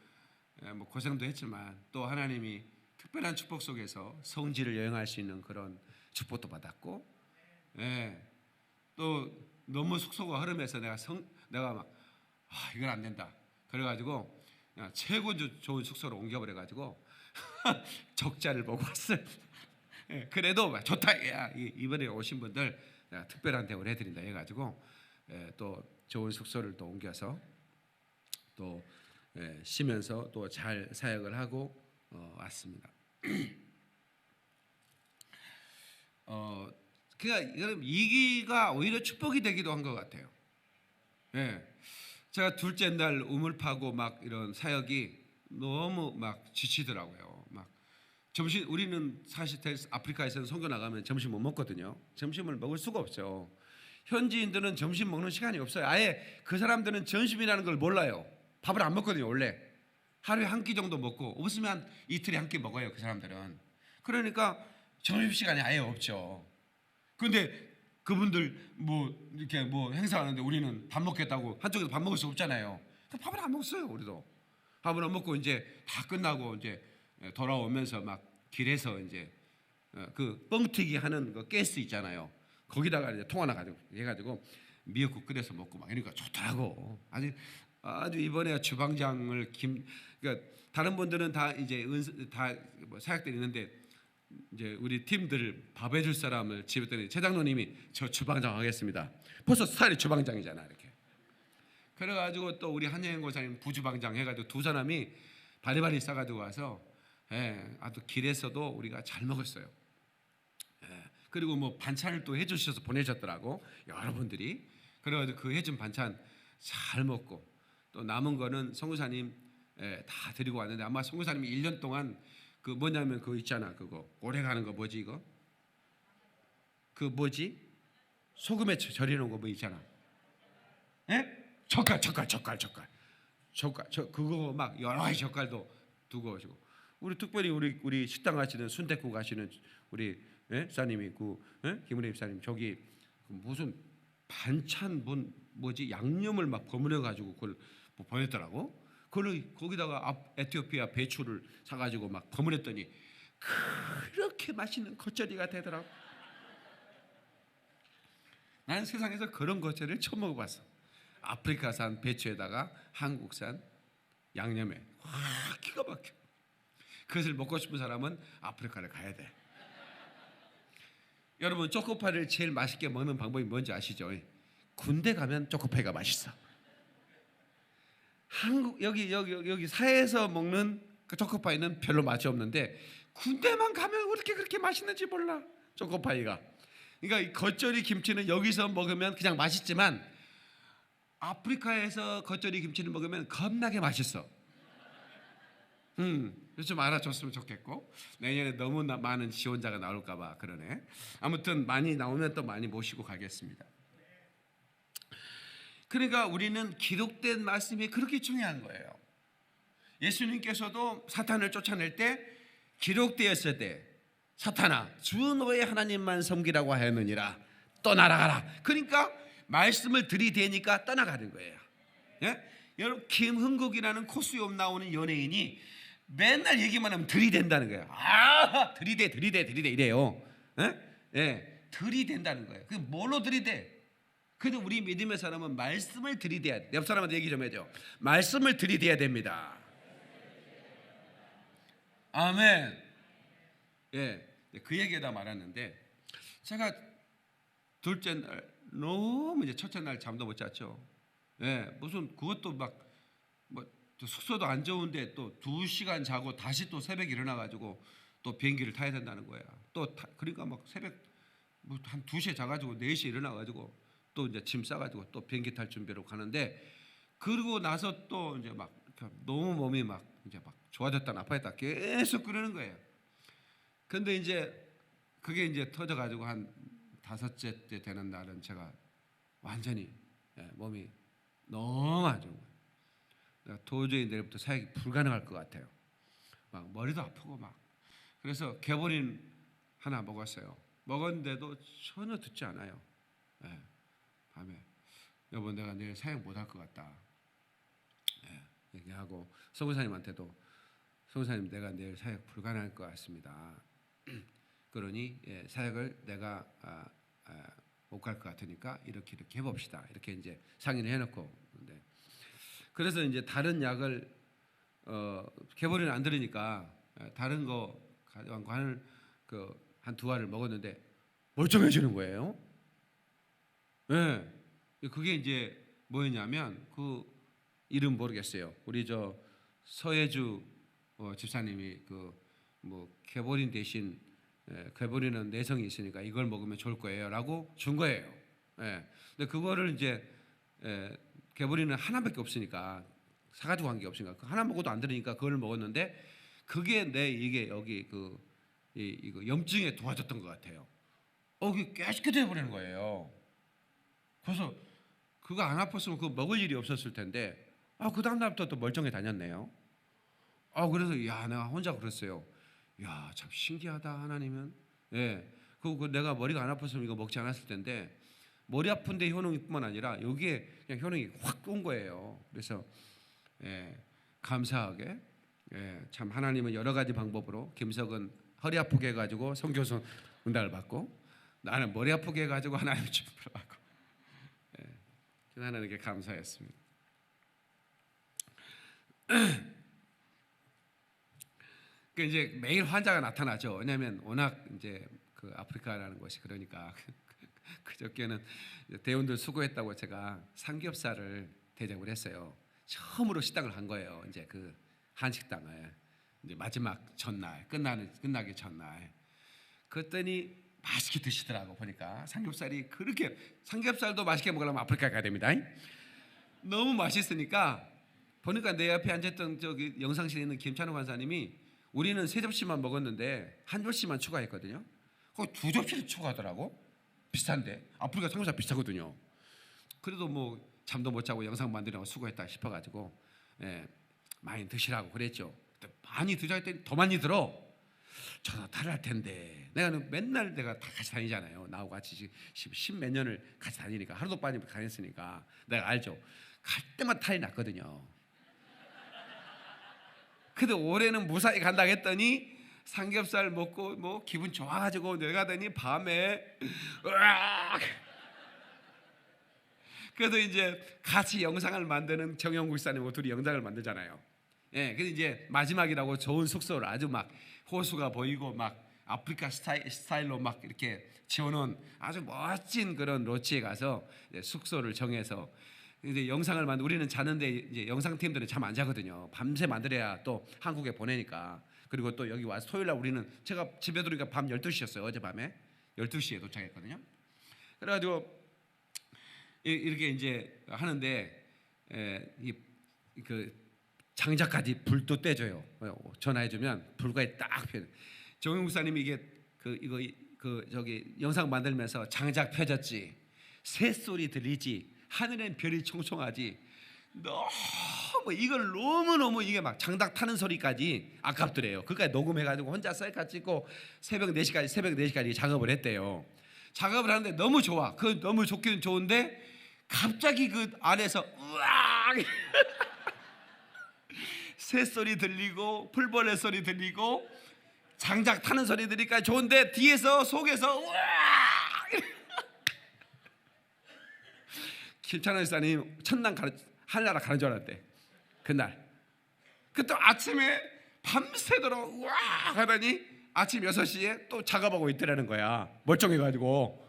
뭐 고생도 했지만 또 하나님이 특별한 축복 속에서 성지를 여행할 수 있는 그런 축복도 받았고, 예, 또 너무 숙소가 흐름해서 내가 막 이건 안 된다. 그래가지고 최고 좋은 숙소로 옮겨버려가지고 적자를 보고 왔어요. 예, 그래도 좋다. 야, 이번에 오신 분들 내가 특별한 대우를 해드린다 해가지고 또 좋은 숙소를 또 옮겨서 또 쉬면서 또 잘 사역을 하고 왔습니다. 그러니까 여러분 이기가 오히려 축복이 되기도 한 것 같아요. 예, 제가 둘째 날 우물 파고 막 이런 사역이 너무 막 지치더라고요. 막 점심 우리는 사실 아프리카에서는 선교 나가면 점심 못 먹거든요. 점심을 먹을 수가 없죠. 현지인들은 점심 먹는 시간이 없어요. 아예 그 사람들은 점심이라는 걸 몰라요. 밥을 안 먹거든요. 원래 하루에 한 끼 정도 먹고 없으면 이틀에 한 끼 먹어요. 그 사람들은. 그러니까 점심 시간이 아예 없죠. 그런데 그분들 뭐 이렇게 뭐 행사하는데 우리는 밥 먹겠다고 한쪽에서 밥 먹을 수 없잖아요. 밥을 안 먹었어요. 우리도 밥을 안 먹고 이제 다 끝나고 이제 돌아오면서 막 길에서 이제 그 뻥튀기 하는 그 가스 있잖아요. 거기다가 이제 통 하나 가지고 해가지고 미역국 끓여서 먹고 막 이러니까 좋더라고. 아주 이번에 주방장을 그러니까 다른 분들은 다 이제 다 뭐 사역들이 있는데 이제 우리 팀들 밥 해줄 사람을 집었더니 최장로님이 저 주방장 하겠습니다. 벌써 스타일이 주방장이잖아 이렇게. 그래가지고 또 우리 한여행 고사님 부주방장 해가지고 두 사람이 바리바리 싸가지고 와서 아주 길에서도 우리가 잘 먹었어요. 그리고 뭐 반찬을 또 해주셔서 보내셨더라고 여러분들이. 그래가지고 그 해준 반찬 잘 먹고 또 남은 거는 선교사님 다 드리고 왔는데 아마 선교사님이 1년 동안 그 뭐냐면 그거 있잖아 그거 오래 가는 거 뭐지 이거 그 뭐지 소금에 절여놓은 거 뭐 있잖아. 젓갈 그거 막 여러 가지 젓갈도 두고 오시고 우리 특별히 우리 식당 가시는 순댓국 가시는 우리 사님이 김은혜 집사님 저기 무슨 반찬 뭐지 양념을 막 버무려 가지고 그걸 뭐 보냈더라고. 그걸 거기다가 에티오피아 배추를 사가지고 막 버무렸더니 그렇게 맛있는 겉절이가 되더라고. 나는 세상에서 그런 겉절이를 처음 먹어봤어. 아프리카산 배추에다가 한국산 양념에 기가 막혀. 그것을 먹고 싶은 사람은 아프리카를 가야 돼. 여러분 초코파이를 제일 맛있게 먹는 방법이 뭔지 아시죠? 군대 가면 초코파이가 맛있어. 한국 여기 사회에서 먹는 그 초코파이는 별로 맛이 없는데 군대만 가면 어떻게 그렇게 맛있는지 몰라 초코파이가. 그러니까 이 겉절이 김치는 여기서 먹으면 그냥 맛있지만 아프리카에서 겉절이 김치를 먹으면 겁나게 맛있어. 좀 알아줬으면 좋겠고 내년에 너무 많은 지원자가 나올까봐 그러네. 아무튼 많이 나오면 또 많이 모시고 가겠습니다. 그러니까 우리는 기록된 말씀이 그렇게 중요한 거예요. 예수님께서도 사탄을 쫓아낼 때 기록되었을 때 사탄아 주 너의 하나님만 섬기라고 하였느니라 떠나가라. 그러니까 말씀을 들이대니까 떠나가는 거예요. 예? 여러분 김흥국이라는 코스염 나오는 연예인이 맨날 얘기만 하면 들이댄다는 거예요. 아, 들이대 이래요. 예? 예, 들이댄다는 거예요. 그 뭘로 들이대? 근데 우리 믿음의 사람은 말씀을 들이대야 돼. 옆 사람한테 얘기 좀 해줘. 말씀을 들이대야 됩니다. 아멘. 예, 그 얘기에다 말았는데 제가 둘째 날 너무 이제 첫째 날 잠도 못 잤죠. 예, 무슨 그것도 막 뭐 숙소도 안 좋은데 또 2시간 자고 다시 또 새벽에 일어나가지고 또 비행기를 타야 된다는 거야. 그러니까 막 새벽 뭐 한 2시에 자가지고 4시에 일어나가지고 또 이제 짐 싸가지고 또 비행기 탈 준비로 가는데 그러고 나서 또 이제 막 너무 몸이 막 이제 막 좋아졌다 나빠졌다 계속 그러는 거예요. 근데 이제 그게 이제 터져가지고 한 5째 때 되는 날은 제가 완전히 몸이 너무 안 좋은 거예요. 내가 도저히 내일부터 사역이 불가능할 것 같아요. 막 머리도 아프고 막. 그래서 개보린 하나 먹었어요. 먹었는데도 전혀 듣지 않아요. 밤에 여보 내가 내일 사역 못할 것 같다. 얘기하고 성우사님한테도 성우사님 내가 내일 사역 불가능할 것 같습니다. 그러니 사역을 내가 못 갈 것 같으니까 이렇게 해봅시다. 이렇게 이제 상의를 해놓고 그래서 이제 다른 약을 개보리는 안 들으니까 다른 거 관을 한 2알을 먹었는데 멀쩡해지는 거예요. 네, 그게 이제 뭐였냐면 그 이름 모르겠어요. 우리 저 서혜주 집사님이 뭐 개보린 대신 개보리는 내성이 있으니까 이걸 먹으면 좋을 거예요라고 준 거예요. 근데 그거를 이제 개보리는 하나밖에 없으니까 사가지고 간 게 없으니까 하나 먹어도 안 들으니까 그걸 먹었는데 그게 이게 여기 이거 염증에 도와줬던 것 같아요. 그게 깨끗해 버리는 거예요. 그래서 그거 안 아팠으면 그거 먹을 일이 없었을 텐데 그 다음 날부터 또 멀쩡히 다녔네요. 그래서 내가 혼자 그랬어요. 참 신기하다 하나님은. 그 내가 머리가 안 아팠으면 이거 먹지 않았을 텐데 머리 아픈데 효능이뿐만 아니라 여기에 그냥 효능이 확 온 거예요. 그래서 감사하게 참 하나님은 여러 가지 방법으로 김석은 허리 아프게 해가지고 선교수 응답을 받고 나는 머리 아프게 해가지고 하나님을 축복을 받고 하나님께 감사했습니다. 그 이제 매일 환자가 나타나죠. 왜냐하면 워낙 이제 그 아프리카라는 것이 그러니까 그저께는 대원들 수고했다고 제가 삼겹살을 대접을 했어요. 처음으로 식당을 간 거예요. 이제 그 한식당을 이제 마지막 전날 끝나기 전날 그랬더니 맛있게 드시더라고. 보니까 삼겹살도 맛있게 먹으려면 아프리카에 가야 됩니다. 너무 맛있으니까 보니까 내 옆에 앉았던 저기 영상실에 있는 김찬호 간사님이 우리는 3접시만 먹었는데 1접시만 추가했거든요. 거기 2접시를 추가하더라고. 비싼데 아프리카 삼겹살 비싸거든요. 그래도 뭐 잠도 못 자고 영상 만드느라고 수고했다 싶어가지고 많이 드시라고 그랬죠. 많이 드자 했더니 더 많이 들어. 저도 탈할 텐데 맨날 내가 다 같이 다니잖아요. 나하고 같이 10몇 년을 같이 다니니까 하루도 빠지면 다녔으니까 내가 알죠. 갈 때마다 탈이 났거든요. 근데 올해는 무사히 간다 했더니 삼겹살 먹고 뭐 기분 좋아가지고 내가더니 밤에 으악! 그래서 이제 같이 영상을 만드는 정영국 씨님하고 둘이 영상을 만들잖아요. 그래서 이제 마지막이라고 좋은 숙소를 아주 막 호수가 보이고 막 아프리카 스타일로 막 이렇게 지어놓은 아주 멋진 그런 로지에 가서 숙소를 정해서 이제 영상을 우리는 자는데 이제 영상팀들은 잠 안 자거든요. 밤새 만들어야 또 한국에 보내니까. 그리고 또 여기 와서 토요일 날 우리는 제가 집에 들어오니까 밤 12시였어요. 어젯밤에 12시에 도착했거든요. 그래가지고 이렇게 이제 하는데 그 장작까지 불도 떼줘요. 전화해주면 불까지 딱 펴. 정용 목사님이 이게 저기 영상 만들면서 장작 펴졌지, 새소리 들리지, 하늘엔 별이 총총하지. 이걸 너무너무 이게 막 장작 타는 소리까지 아깝더래요. 그까지 녹음해가지고 혼자 셀카 찍고 새벽 4시까지 작업을 했대요. 작업을 하는데 너무 좋아. 너무 좋기는 좋은데 갑자기 그 안에서 우악 새소리 들리고 풀벌레 소리 들리고 장작 타는 소리 들으니까 좋은데 뒤에서 속에서 우와! 김찬원 집사님 첫날 하늘나라 가는 줄 알았대. 그날. 그 또 아침에 밤새도록 우와 하더니 아침 6시에 또 작업하고 있더라는 거야. 멀쩡해가지고.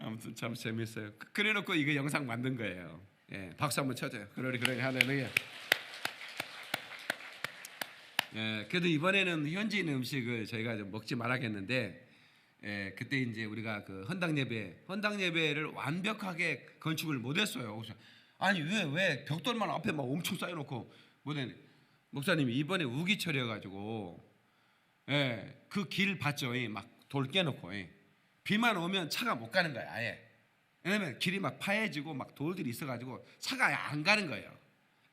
아무튼 참 재밌어요. 그래놓고 이거 영상 만든 거예요. 예, 박수 한번 쳐줘요. 그러니 할렐루야. 예, 그래도 이번에는 현지인 음식을 저희가 좀 먹지 말아야겠는데, 예, 그때 이제 우리가 그 헌당 예배를 완벽하게 건축을 못했어요. 아니 왜 벽돌만 앞에 막 엄청 쌓여놓고 못했네. 목사님이 이번에 우기철이어가지고, 예, 그 길 봤죠. 막 돌 깨놓고, 비만 오면 차가 못 가는 거야 아예. 왜냐면 길이 막 파해지고 막 돌들이 있어가지고 차가 안 가는 거예요.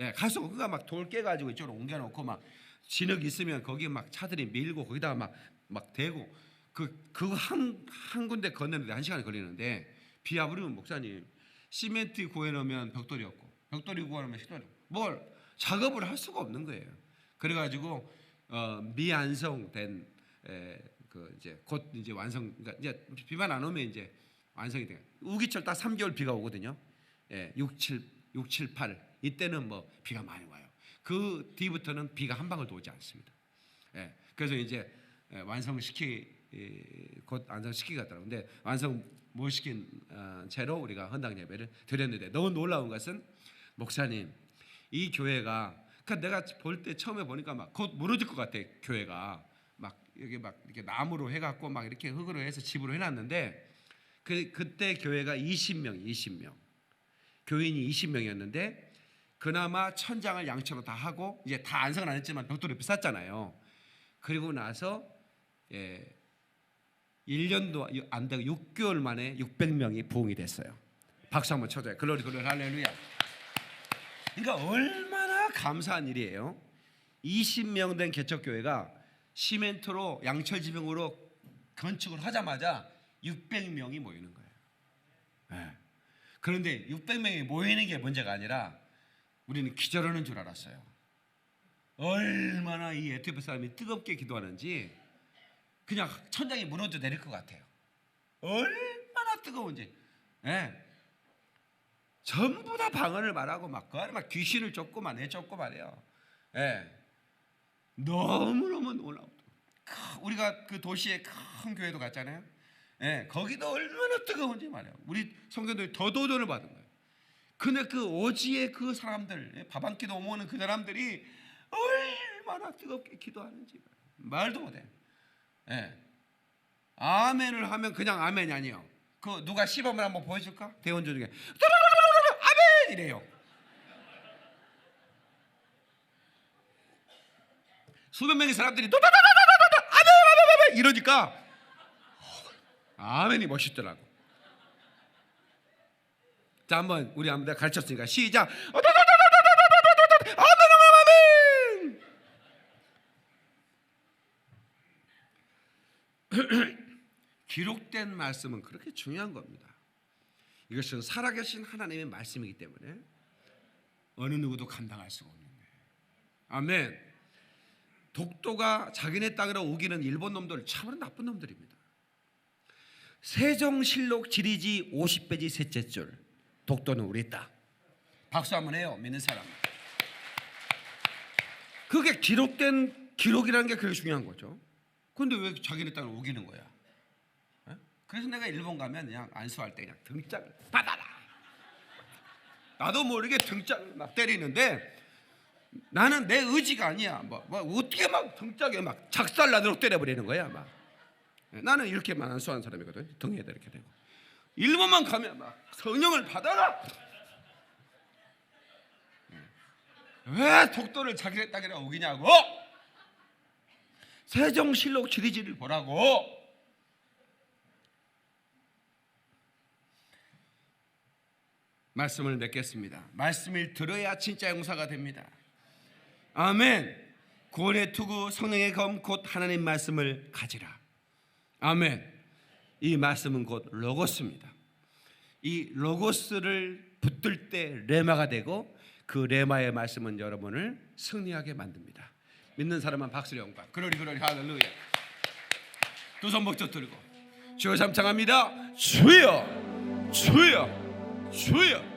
예, 갈수록 그가 막 돌 깨가지고 이쪽으로 옮겨놓고 막 진흙 있으면 거기 막 차들이 밀고 거기다가 막 대고 그 한 군데 걷는데 1시간이 걸리는데 비 와버리면 목사님 시멘트 구해놓으면 벽돌이 없고 벽돌이 구해놓으면 시멘트 뭘 작업을 할 수가 없는 거예요. 그래가지고 미완성된 그 이제 곧 이제 완성, 그러니까 이제 비만 안 오면 이제 완성이 돼요. 우기철 딱 3개월 비가 오거든요. 예, 6, 7, 8 이때는 뭐 비가 많이 와요. 그 뒤부터는 비가 한 방울도 오지 않습니다. 예, 그래서 이제 곧 완성시키겠더라고요. 근데 완성 못 시킨 채로 우리가 헌당 예배를 드렸는데 너무 놀라운 것은 목사님 이 교회가 내가 볼 때 처음에 보니까 막 곧 무너질 것 같아. 교회가 막 여기 막 이렇게 나무로 해갖고 막 이렇게 흙으로 해서 집으로 해놨는데 그때 교회가 20명 교인이 20명이었는데 그나마 천장을 양쪽으로 다 하고 이제 다 안성은 안 했지만 벽돌이 비쌌잖아요. 그리고 나서 1년도 안 되고 6개월 만에 600명이 부흥이 됐어요. 박수 한번 쳐줘요. 글로리 할렐루야. 그러니까 얼마나 감사한 일이에요. 20명 된 개척교회가 시멘트로 양철지붕으로 건축을 하자마자 600명이 모이는 거예요. 네. 그런데 600명이 모이는 게 문제가 아니라 우리는 기절하는 줄 알았어요. 얼마나 이 에티오피아 사람이 뜨겁게 기도하는지 그냥 천장이 무너져 내릴 것 같아요. 얼마나 뜨거운지. 네. 전부 다 방언을 말하고 막 귀신을 쫓고만 해요. 네. 너무너무 놀라워. 우리가 그 도시에 큰 교회도 갔잖아요. 예, 거기도 얼마나 뜨거운지 말이에요. 우리 성도들이 더 도전을 받은 거예요. 근데 그 오지의 그 사람들, 밥 한 끼도 못 먹는 그 사람들이 얼마나 뜨겁게 기도하는지 말도 못해. 예, 아멘을 하면 그냥 아멘이 아니에요. 그 누가 시범을 한번 보여줄까? 대원조 중에 아멘 이래요. 수백 명의 사람들이 아멘 이러니까 아멘이 멋있더라고. 자, 한번 우리 한번 가르쳤으니까 시작. 아멘. 기록된 말씀은 그렇게 중요한 겁니다. 이것은 살아계신 하나님의 말씀이기 때문에 어느 누구도 감당할 수가 없는 거예요. 아멘. 독도가 자기네 땅으로 우기는 일본 놈들 참으로 나쁜 놈들입니다. 세종실록 지리지 50페이지 셋째 줄 독도는 우리 땅. 박수 한번 해요. 믿는 사람. 그게 기록된 기록이라는 게 그게 중요한 거죠. 그런데 왜 자기네 땅을 우기는 거야? 에? 그래서 내가 일본 가면 그냥 안수할 때 그냥 등짝을 받아라. 나도 모르게 등짝을 막 때리는데 나는 내 의지가 아니야. 뭐 어떻게 막 등짝에 막 작살나도록 때려버리는 거야. 막 나는 이렇게만 안수하는 사람이거든. 등에다 이렇게 대고. 일본만 가면 막 성령을 받아라. 왜 독도를 자기네 땅이라 우기냐고. 세종실록 지리지를 보라고. 말씀을 맺겠습니다. 말씀을 들어야 진짜 용사가 됩니다. 아멘. 구원의 투구 성령의 검 곧 하나님 말씀을 가지라. 아멘. 이 말씀은 곧 로고스입니다. 이 로고스를 붙들 때 레마가 되고 그 레마의 말씀은 여러분을 승리하게 만듭니다. 믿는 사람은 박수를 영광. 그러리 할렐루야. 두 손 목젖 들고 주여 감창합니다. 주여 주여 주여.